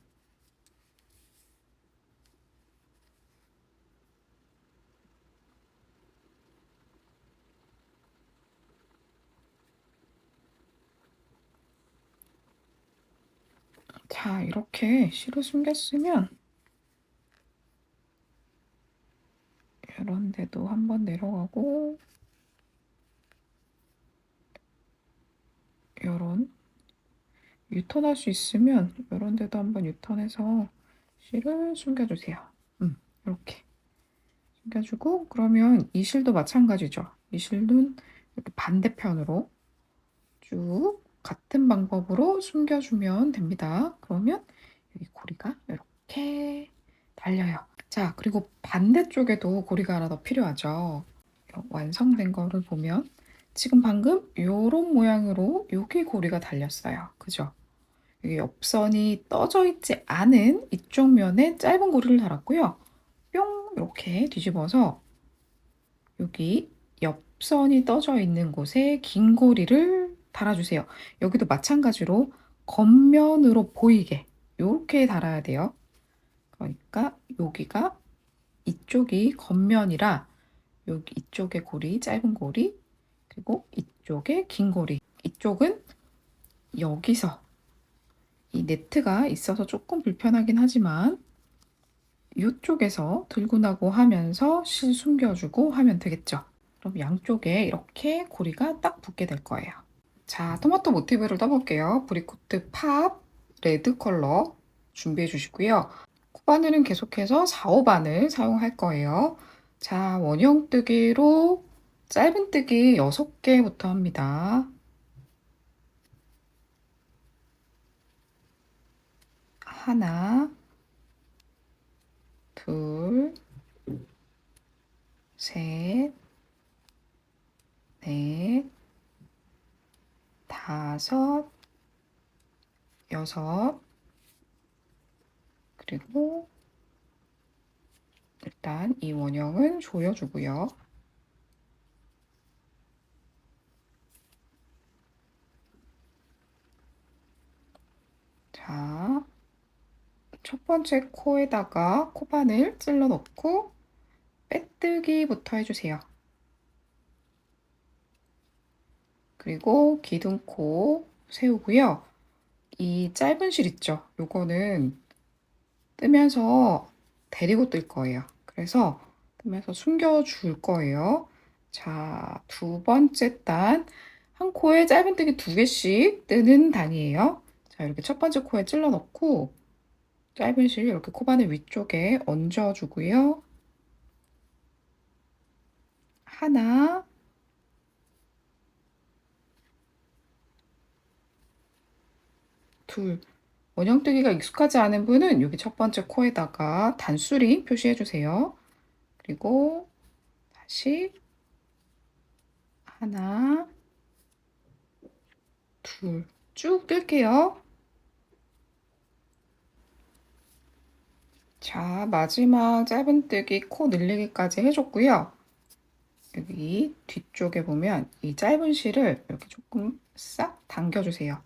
자, 이렇게 실을 숨겼으면 이런 데도 한번 내려가고 이런 유턴할 수 있으면 이런 데도 한번 유턴해서 실을 숨겨주세요. 이렇게 숨겨주고 그러면 이 실도 마찬가지죠. 이 실은 이렇게 반대편으로 쭉 같은 방법으로 숨겨주면 됩니다. 그러면 여기 고리가 이렇게 달려요. 자, 그리고 반대쪽에도 고리가 하나 더 필요하죠. 완성된 거를 보면 지금 방금 이런 모양으로 여기 고리가 달렸어요. 그죠? 여기 옆선이 떠져 있지 않은 이쪽 면에 짧은 고리를 달았고요. 뿅 이렇게 뒤집어서 여기 옆선이 떠져 있는 곳에 긴 고리를 달아주세요. 여기도 마찬가지로 겉면으로 보이게 이렇게 달아야 돼요. 그러니까 여기가 이쪽이 겉면이라 여기 이쪽에 고리, 짧은 고리, 그리고 이쪽에 긴 고리. 이쪽은 여기서 이 네트가 있어서 조금 불편하긴 하지만 이쪽에서 들고 나고 하면서 실 숨겨주고 하면 되겠죠. 그럼 양쪽에 이렇게 고리가 딱 붙게 될 거예요. 자, 토마토 모티브를 떠볼게요. 브리코트 팝 레드 컬러 준비해 주시고요. 코바늘은 계속해서 4, 5바늘 사용할 거예요. 자, 원형 뜨기로 짧은 뜨기 6개부터 합니다. 하나, 둘, 셋, 넷, 다섯, 여섯, 그리고 일단 이 원형은 조여주고요. 자, 첫 번째 코에다가 코바늘 찔러 넣고 빼뜨기부터 해주세요. 그리고 기둥코 세우고요. 이 짧은 실 있죠? 요거는 뜨면서 데리고 뜰 거예요. 그래서 뜨면서 숨겨줄 거예요. 자, 두 번째 단. 한 코에 짧은뜨기 2개씩 뜨는 단이에요. 자, 이렇게 첫 번째 코에 찔러 넣고 짧은 실 이렇게 코바늘 위쪽에 얹어주고요. 하나, 둘. 원형뜨기가 익숙하지 않은 분은 여기 첫 번째 코에다가 단수리 표시해 주세요. 그리고 다시 하나, 둘. 쭉 뜰게요. 자, 마지막 짧은뜨기 코 늘리기까지 해줬고요. 여기 뒤쪽에 보면 이 짧은 실을 이렇게 조금 싹 당겨주세요.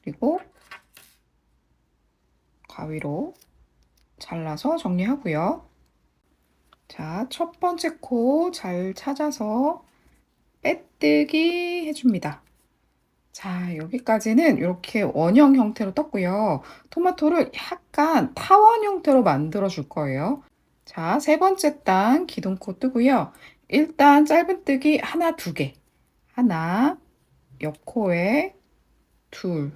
그리고 가위로 잘라서 정리하고요. 자, 첫 번째 코 잘 찾아서 빼뜨기 해줍니다. 자, 여기까지는 이렇게 원형 형태로 떴고요. 토마토를 약간 타원 형태로 만들어 줄 거예요. 자, 세 번째 단 기둥코 뜨고요. 일단 짧은뜨기 하나, 2개. 하나, 옆코에 둘.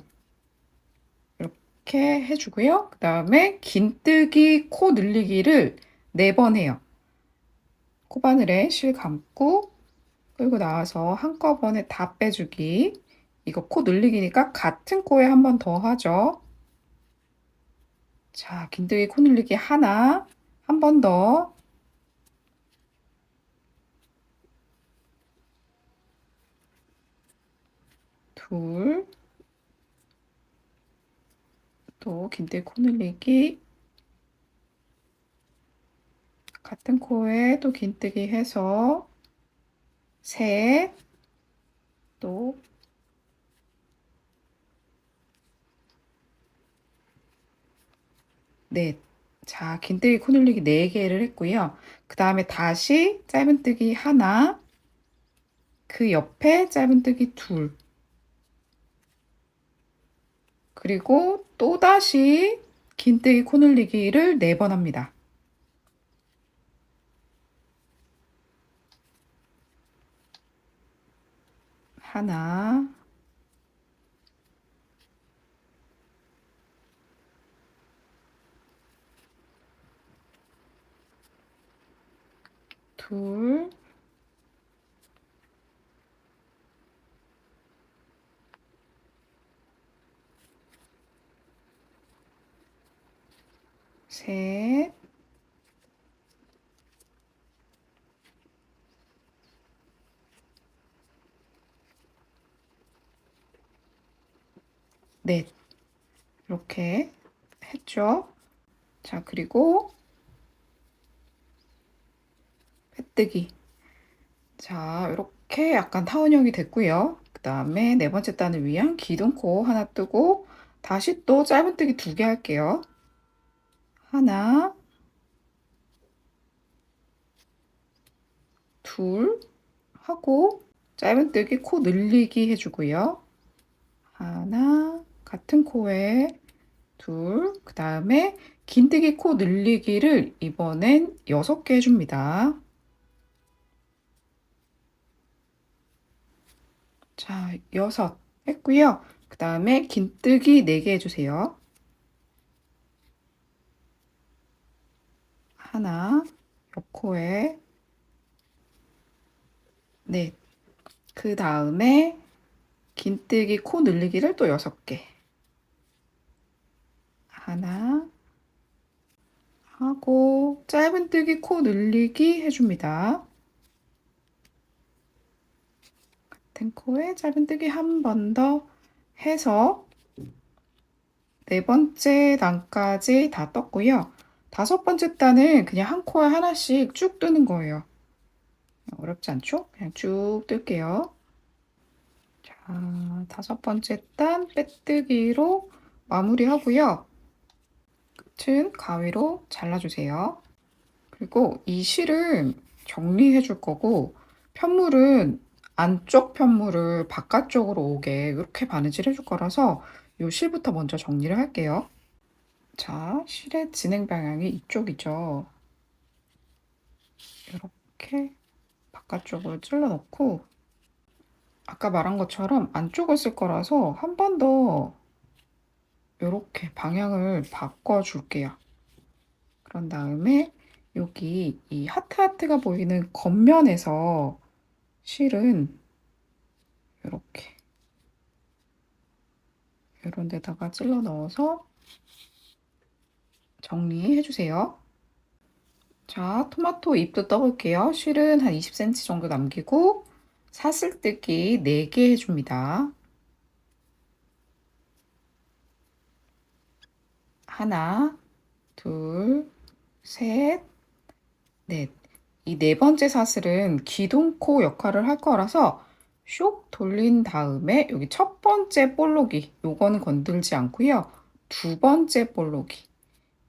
이렇게 해주고요. 그 다음에 긴뜨기 코 늘리기를 4번 해요. 코바늘에 실 감고 끌고 나와서 한꺼번에 다 빼주기. 이거 코 늘리기니까 같은 코에 한 번 더 하죠. 자, 긴뜨기 코 늘리기 하나, 한 번 더. 둘, 또 긴뜨기 코 늘리기. 같은 코에 또 긴뜨기 해서 셋, 또 넷. 자, 긴뜨기 코 늘리기 4개를 했고요. 그 다음에 다시 짧은뜨기 하나, 그 옆에 짧은뜨기 둘. 그리고 또다시 긴뜨기 코 늘리기를 4번 합니다. 하나, 둘, 셋, 넷. 이렇게 했죠. 자, 그리고 빼뜨기. 자, 이렇게 약간 타원형이 됐고요. 그 다음에 4번째 단을 위한 기둥코 하나 뜨고 다시 또 짧은뜨기 2개 할게요. 하나, 둘 하고 짧은뜨기 코 늘리기 해주고요. 하나, 같은 코에 둘, 그 다음에 긴뜨기 코 늘리기를 이번엔 6개 해줍니다. 자, 6 했고요. 그 다음에 긴뜨기 4개 해주세요. 하나, 옆 코에 넷. 그 다음에 긴뜨기 코 늘리기를 또 6개. 하나 하고 짧은뜨기 코 늘리기 해줍니다. 같은 코에 짧은뜨기 한 번 더 해서 4번째 단까지 다 떴고요. 5번째 단은 그냥 한 코에 하나씩 쭉 뜨는 거예요. 어렵지 않죠? 그냥 쭉 뜰게요. 자, 5번째 단 빼뜨기로 마무리하고요. 끝은 가위로 잘라주세요. 그리고 이 실은 정리해 줄 거고 편물은 안쪽 편물을 바깥쪽으로 오게 이렇게 바느질 해줄 거라서 이 실부터 먼저 정리를 할게요. 자, 실의 진행 방향이 이쪽이죠. 이렇게 바깥쪽으로 찔러 넣고 아까 말한 것처럼 안쪽을 쓸 거라서 한 번 더 이렇게 방향을 바꿔 줄게요. 그런 다음에 여기 이 하트가 보이는 겉면에서 실은 이렇게 이런 데다가 찔러 넣어서 정리해 주세요. 자, 토마토 잎도 떠볼게요. 실은 한 20cm 정도 남기고 사슬뜨기 4개 해줍니다. 하나, 둘, 셋, 넷. 이 4번째 사슬은 기둥코 역할을 할 거라서 쇽 돌린 다음에 여기 첫 번째 볼록이 요거는 건들지 않고요. 2번째 볼록이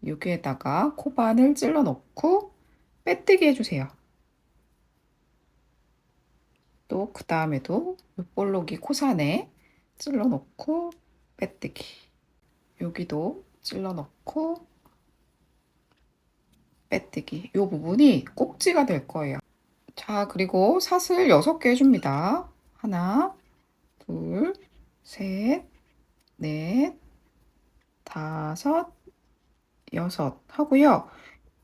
여기에다가 코바늘 찔러 넣고 빼뜨기 해주세요. 또 그 다음에도 요 볼록이 코산에 찔러 넣고 빼뜨기. 여기도 찔러 넣고 빼뜨기. 요 부분이 꼭지가 될 거예요. 자, 그리고 사슬 6개 해줍니다. 하나, 둘, 셋, 넷, 다섯, 여섯 하고요.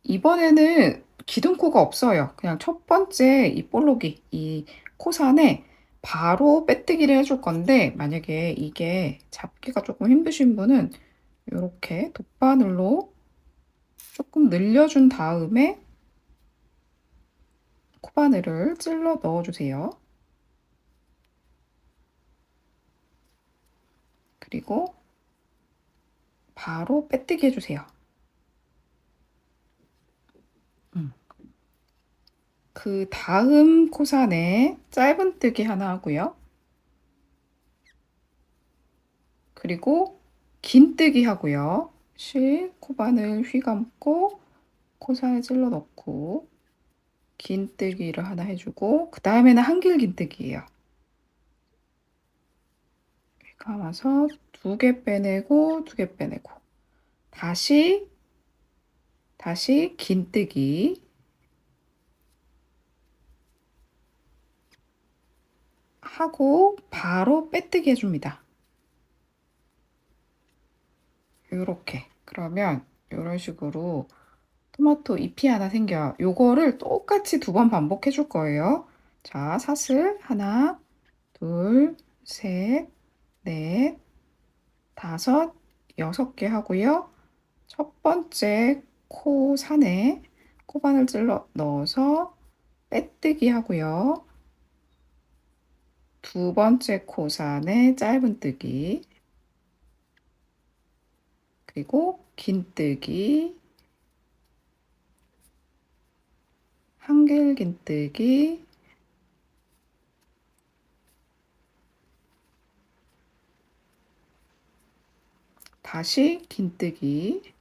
이번에는 기둥코가 없어요. 그냥 첫 번째 이 볼록이, 이 코산에 바로 빼뜨기를 해줄 건데, 만약에 이게 잡기가 조금 힘드신 분은 이렇게 돗바늘로 조금 늘려준 다음에 코바늘을 찔러 넣어주세요. 그리고 바로 빼뜨기 해주세요. 그 다음 코산에 짧은뜨기 하나 하고요. 그리고 긴뜨기 하고요. 실 코바늘 휘감고 코산에 찔러 넣고 긴뜨기를 하나 해주고 그 다음에는 한길 긴뜨기예요. 감아서 2개 빼내고 2개 빼내고 다시 긴뜨기 하고 바로 빼뜨기 해줍니다. 요렇게. 그러면 요런 식으로 토마토 잎이 하나 생겨요. 요거를 똑같이 2번 반복해 줄 거예요. 자, 사슬 하나, 둘, 셋, 넷, 다섯, 6개 하고요. 첫 번째 코 산에 코바늘 찔러 넣어서 빼뜨기 하고요. 두 번째 코 산에 짧은뜨기, 그리고 긴뜨기, 한길 긴뜨기, 다시 긴뜨기,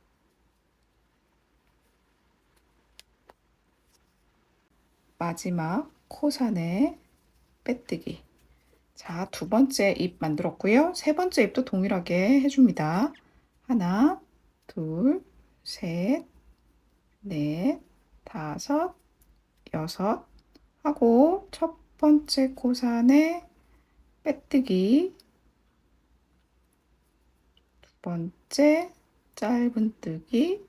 마지막 코산에 빼뜨기. 자, 2번째 잎 만들었고요. 3번째 잎도 동일하게 해줍니다. 하나, 둘, 셋, 넷, 다섯, 6 하고 첫 번째 코산에 빼뜨기, 두 번째 짧은뜨기,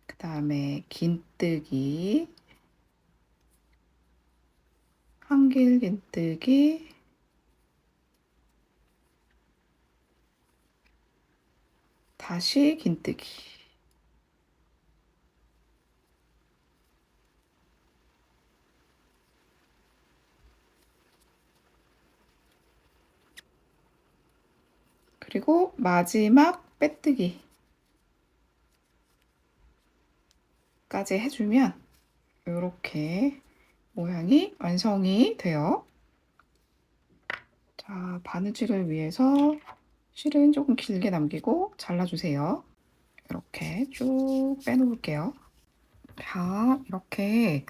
그 다음에 긴뜨기, 한길 긴뜨기, 다시 긴뜨기. 그리고 마지막 빼뜨기까지 해주면 이렇게 모양이 완성이 돼요. 자, 바느질을 위해서 실은 조금 길게 남기고 잘라주세요. 이렇게 쭉 빼놓을게요. 자, 이렇게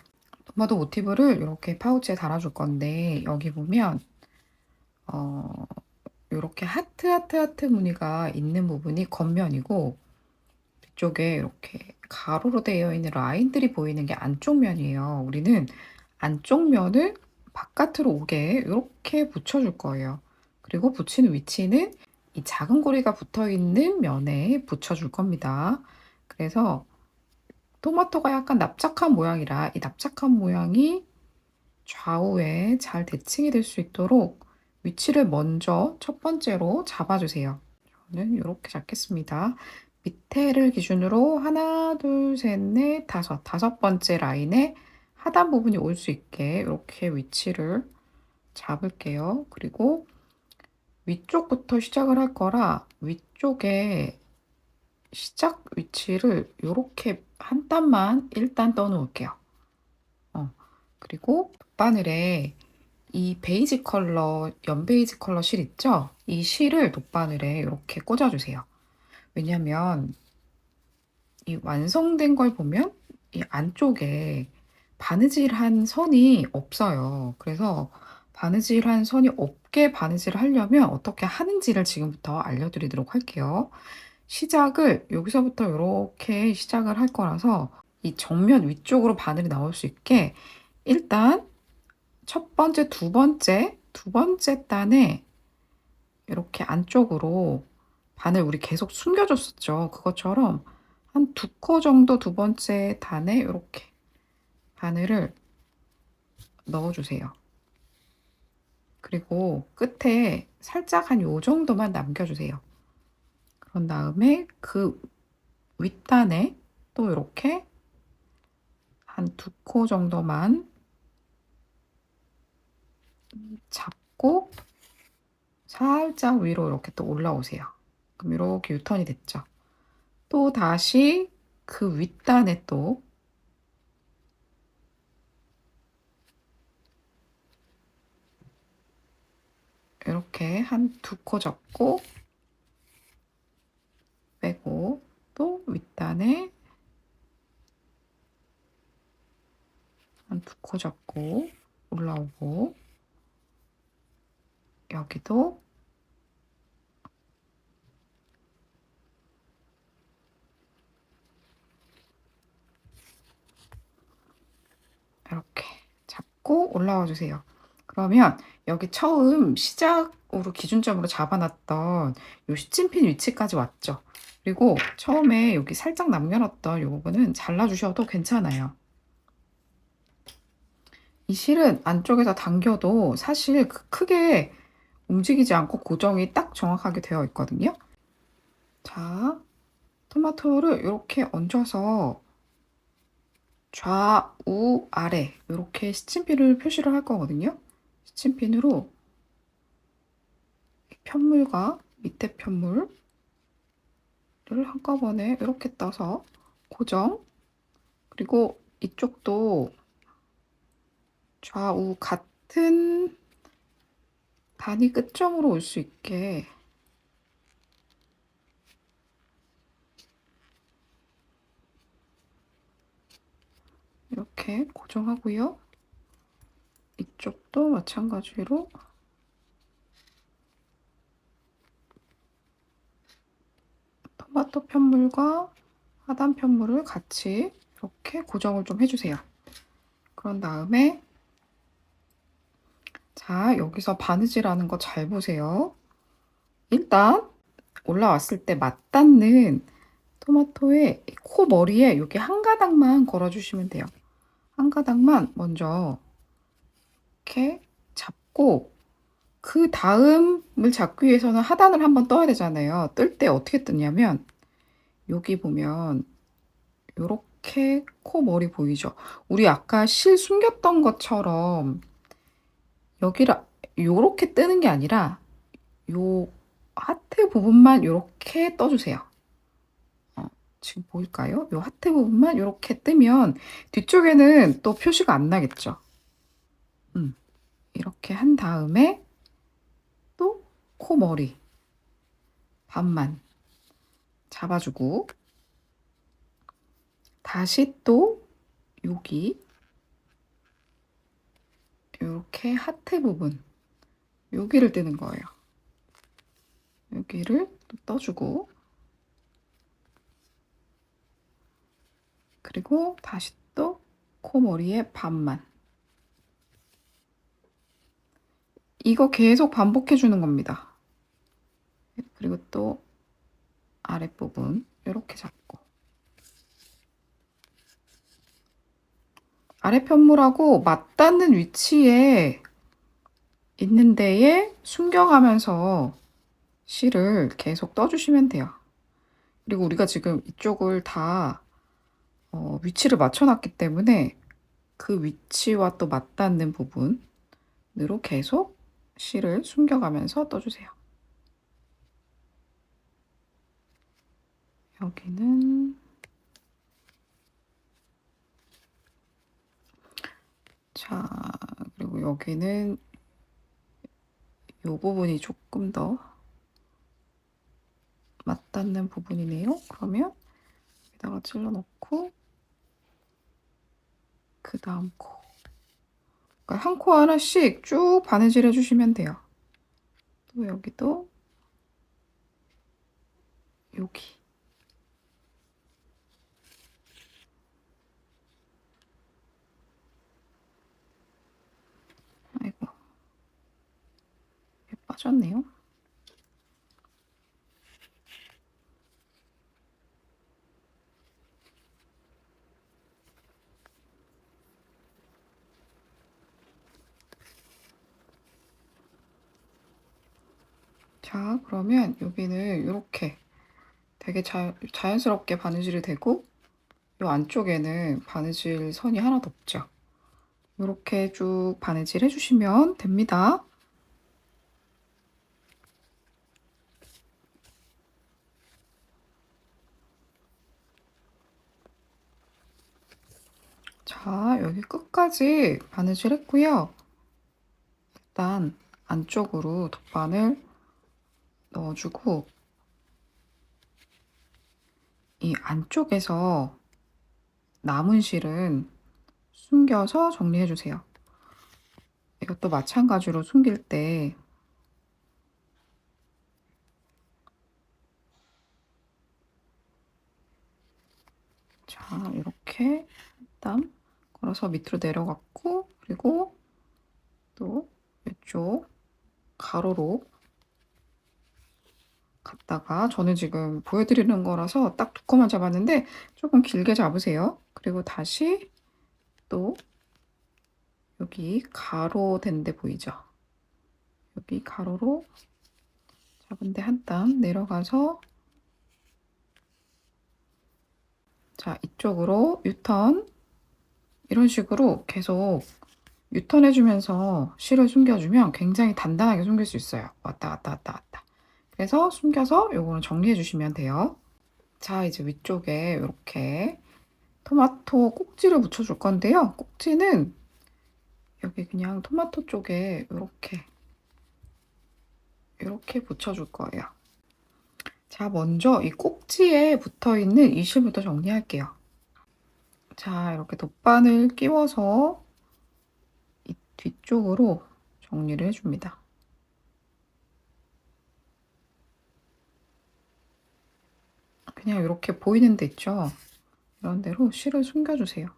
토마토 모티브를 이렇게 파우치에 달아줄 건데 여기 보면 이렇게 하트 무늬가 있는 부분이 겉면이고 뒤쪽에 이렇게 가로로 되어 있는 라인들이 보이는 게 안쪽 면이에요. 우리는 안쪽 면을 바깥으로 오게 이렇게 붙여줄 거예요. 그리고 붙이는 위치는 이 작은 고리가 붙어 있는 면에 붙여줄 겁니다. 그래서 토마토가 약간 납작한 모양이라 이 납작한 모양이 좌우에 잘 대칭이 될 수 있도록 위치를 먼저 첫 번째로 잡아주세요. 저는 이렇게 잡겠습니다. 밑에를 기준으로 하나, 둘, 셋, 넷, 다섯 번째 라인에 하단 부분이 올 수 있게 이렇게 위치를 잡을게요. 그리고 위쪽부터 시작을 할 거라 위쪽에 시작 위치를 이렇게 한 땀만 일단 떠 놓을게요. 그리고 돗바늘에 이 베이지 컬러, 연베이지 컬러 실 있죠? 이 실을 돗바늘에 이렇게 꽂아주세요. 왜냐면 이 완성된 걸 보면 이 안쪽에 바느질한 선이 없어요. 그래서 바느질한 선이 없게 바느질을 하려면 어떻게 하는지를 지금부터 알려드리도록 할게요. 시작을 여기서부터 이렇게 시작을 할 거라서 이 정면 위쪽으로 바늘이 나올 수 있게 일단 첫 번째, 두 번째 단에 이렇게 안쪽으로 바늘 우리 계속 숨겨줬었죠. 그것처럼 한 2코 정도 두 번째 단에 이렇게 바늘을 넣어주세요. 그리고 끝에 살짝 한 요 정도만 남겨주세요. 그런 다음에 그 윗단에 또 이렇게 한 2코 정도만 잡고 살짝 위로 이렇게 또 올라오세요. 그럼 이렇게 유턴이 됐죠. 또 다시 그 윗단에 또 이렇게 한 2코 접고 빼고 또 윗단에 한 2코 접고 올라오고 여기도 이렇게 잡고 올라와 주세요. 그러면 여기 처음 시작으로 기준점으로 잡아놨던 요 시침핀 위치까지 왔죠. 그리고 처음에 여기 살짝 남겨놨던 요 부분은 잘라주셔도 괜찮아요. 이 실은 안쪽에서 당겨도 사실 크게 움직이지 않고 고정이 딱 정확하게 되어 있거든요. 자, 토마토를 이렇게 얹어서 좌우 아래 이렇게 시침핀을 표시를 할 거거든요. 시침핀으로 편물과 밑에 편물을 한꺼번에 이렇게 떠서 고정, 그리고 이쪽도 좌우 같은 단위 끝점으로 올 수 있게 이렇게 고정하고요. 이쪽도 마찬가지로 토마토 편물과 하단 편물을 같이 이렇게 고정을 좀 해주세요. 그런 다음에 자, 여기서 바느질하는 거 잘 보세요. 일단 올라왔을 때 맞닿는 토마토의 코 머리에 여기 한 가닥만 걸어주시면 돼요. 한 가닥만 먼저 이렇게 잡고 그 다음을 잡기 위해서는 하단을 한번 떠야 되잖아요. 뜰 때 어떻게 뜨냐면 여기 보면 요렇게 코 머리 보이죠? 우리 아까 실 숨겼던 것처럼 여기를 요렇게 뜨는 게 아니라 요 하트 부분만 요렇게 떠주세요. 지금 보일까요? 요 하트 부분만 요렇게 뜨면 뒤쪽에는 또 표시가 안 나겠죠? 이렇게 한 다음에 또 코 머리 반만 잡아주고 다시 또 여기 이렇게 하트 부분 여기를 뜨는 거예요. 여기를 또 떠주고 그리고 다시 또 코머리에 반만. 이거 계속 반복해 주는 겁니다. 그리고 또 아랫부분 이렇게 잡고 아래 편물하고 맞닿는 위치에 있는 데에 숨겨가면서 실을 계속 떠주시면 돼요. 그리고 우리가 지금 이쪽을 다 위치를 맞춰놨기 때문에 그 위치와 또 맞닿는 부분으로 계속 실을 숨겨가면서 떠주세요. 여기는 자, 그리고 여기는 이 부분이 조금 더 맞닿는 부분이네요. 그러면 여기다가 찔러 넣고 그 다음 코. 그러니까 한 코 하나씩 쭉 바느질 해주시면 돼요. 또 여기도 여기. 아이고, 빠졌네요. 자, 그러면 여기는 이렇게 되게 자연스럽게 바느질이 되고 이 안쪽에는 바느질 선이 하나도 없죠. 이렇게 쭉 바느질 해주시면 됩니다. 자, 여기 끝까지 바느질 했고요. 일단 안쪽으로 덧바늘 넣어주고 이 안쪽에서 남은 실은 숨겨서 정리해주세요. 이것도 마찬가지로 숨길 때 자, 이렇게 땀 걸어서 밑으로 내려갔고, 그리고 또 이쪽 가로로 갔다가, 저는 지금 보여드리는 거라서 딱 두 컷만 잡았는데 조금 길게 잡으세요. 그리고 다시 또 여기 가로 된 데 보이죠? 여기 가로로 잡은 데 한 땀 내려가서, 자, 이쪽으로 유턴, 이런 식으로 계속 유턴 해주면서 실을 숨겨주면 굉장히 단단하게 숨길 수 있어요. 왔다 갔다 왔다 갔다. 그래서 숨겨서 요거는 정리해 주시면 돼요. 자, 이제 위쪽에 이렇게 토마토 꼭지를 붙여줄 건데요. 꼭지는 여기 그냥 토마토 쪽에 이렇게 붙여줄 거예요. 자, 먼저 이 꼭지에 붙어있는 이 실부터 정리할게요. 자, 이렇게 돗바늘 끼워서 이 뒤쪽으로 정리를 해줍니다. 그냥 이렇게 보이는 데 있죠? 이런 데로 실을 숨겨주세요.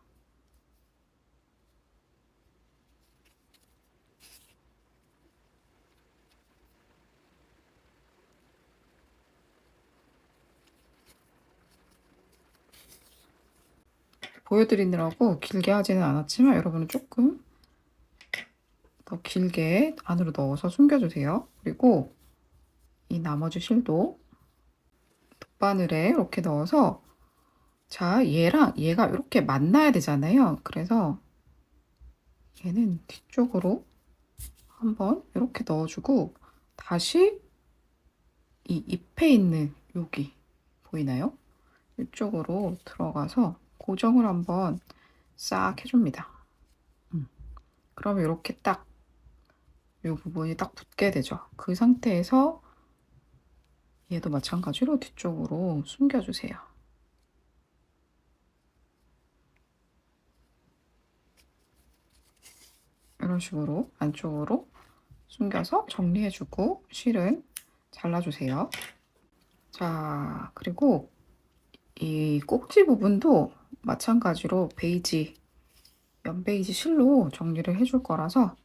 보여드리느라고 길게 하지는 않았지만 여러분은 조금 더 길게 안으로 넣어서 숨겨주세요. 그리고 이 나머지 실도 돗바늘에 이렇게 넣어서, 자, 얘랑 얘가 이렇게 만나야 되잖아요. 그래서 얘는 뒤쪽으로 한번 이렇게 넣어주고, 다시 이 잎에 있는 여기 보이나요? 이쪽으로 들어가서 고정을 한번 싹 해줍니다. 그러면 이렇게 딱 이 부분이 딱 붙게 되죠. 그 상태에서 얘도 마찬가지로 뒤쪽으로 숨겨주세요. 이런 식으로 안쪽으로 숨겨서 정리해주고 실은 잘라주세요. 자, 그리고 이 꼭지 부분도 마찬가지로 베이지, 연베이지 실로 정리를 해줄 거라서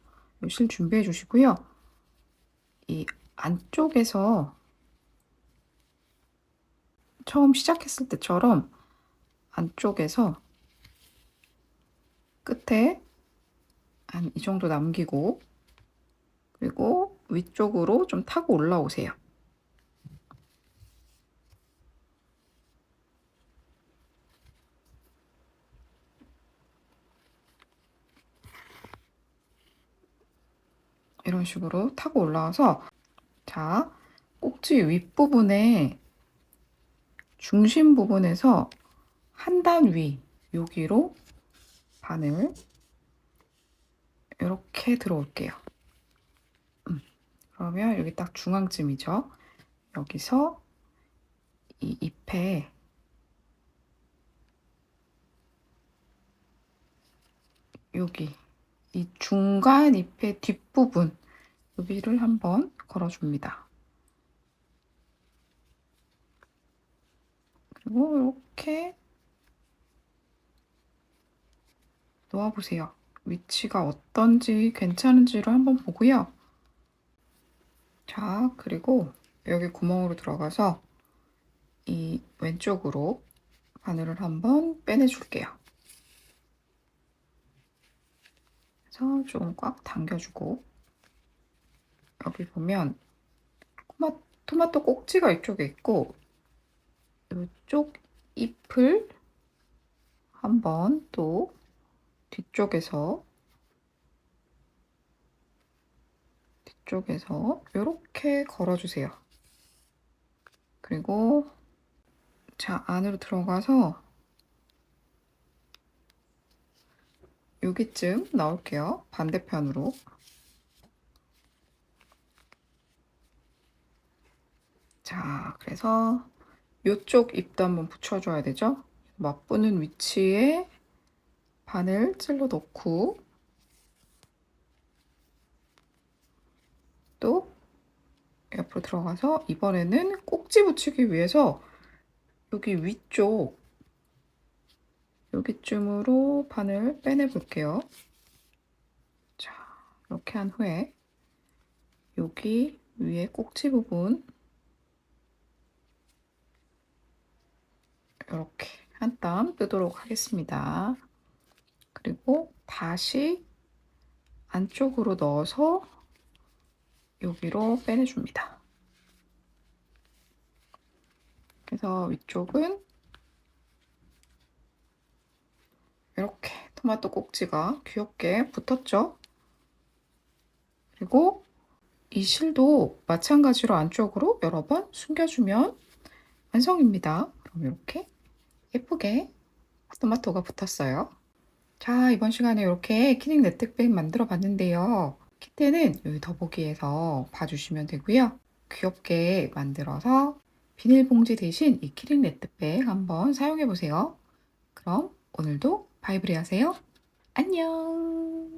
이 실 준비해 주시고요. 이 안쪽에서 처음 시작했을 때처럼 안쪽에서 끝에 한 이 정도 남기고, 그리고 위쪽으로 좀 타고 올라오세요. 이런 식으로 타고 올라와서, 자, 꼭지 윗부분에 중심 부분에서 한 단 위, 여기로 바늘 이렇게 들어올게요. 그러면 여기 딱 중앙쯤이죠. 여기서 이 잎에 여기 이 중간 잎의 뒷부분 여기를 한번 걸어줍니다. 그리고 이렇게 놓아보세요. 위치가 어떤지 괜찮은지를 한번 보고요. 자, 그리고 여기 구멍으로 들어가서 이 왼쪽으로 바늘을 한번 빼내줄게요. 그래서 좀 꽉 당겨주고, 여기 보면 토마토 꼭지가 이쪽에 있고, 이쪽 잎을 한번 또 뒤쪽에서 이렇게 걸어주세요. 그리고 자, 안으로 들어가서 여기쯤 나올게요. 반대편으로. 자, 그래서 이쪽 잎도 한번 붙여줘야 되죠. 맞붙는 위치에 바늘 찔러 놓고, 또 옆으로 들어가서 이번에는 꼭지 붙이기 위해서 여기 위쪽 여기쯤으로 판을 빼내 볼게요. 자, 이렇게 한 후에 여기 위에 꼭지 부분 이렇게 한 땀 뜨도록 하겠습니다. 그리고 다시 안쪽으로 넣어서 여기로 빼내줍니다. 그래서 위쪽은 이렇게 토마토 꼭지가 귀엽게 붙었죠? 그리고 이 실도 마찬가지로 안쪽으로 여러 번 숨겨주면 완성입니다. 그럼 이렇게 예쁘게 토마토가 붙었어요. 자, 이번 시간에 이렇게 키링 네트백 만들어 봤는데요. 키트는 여기 더보기에서 봐주시면 되고요. 귀엽게 만들어서 비닐봉지 대신 이 키링 네트백 한번 사용해 보세요. 그럼 오늘도 바이브리 하세요. 안녕!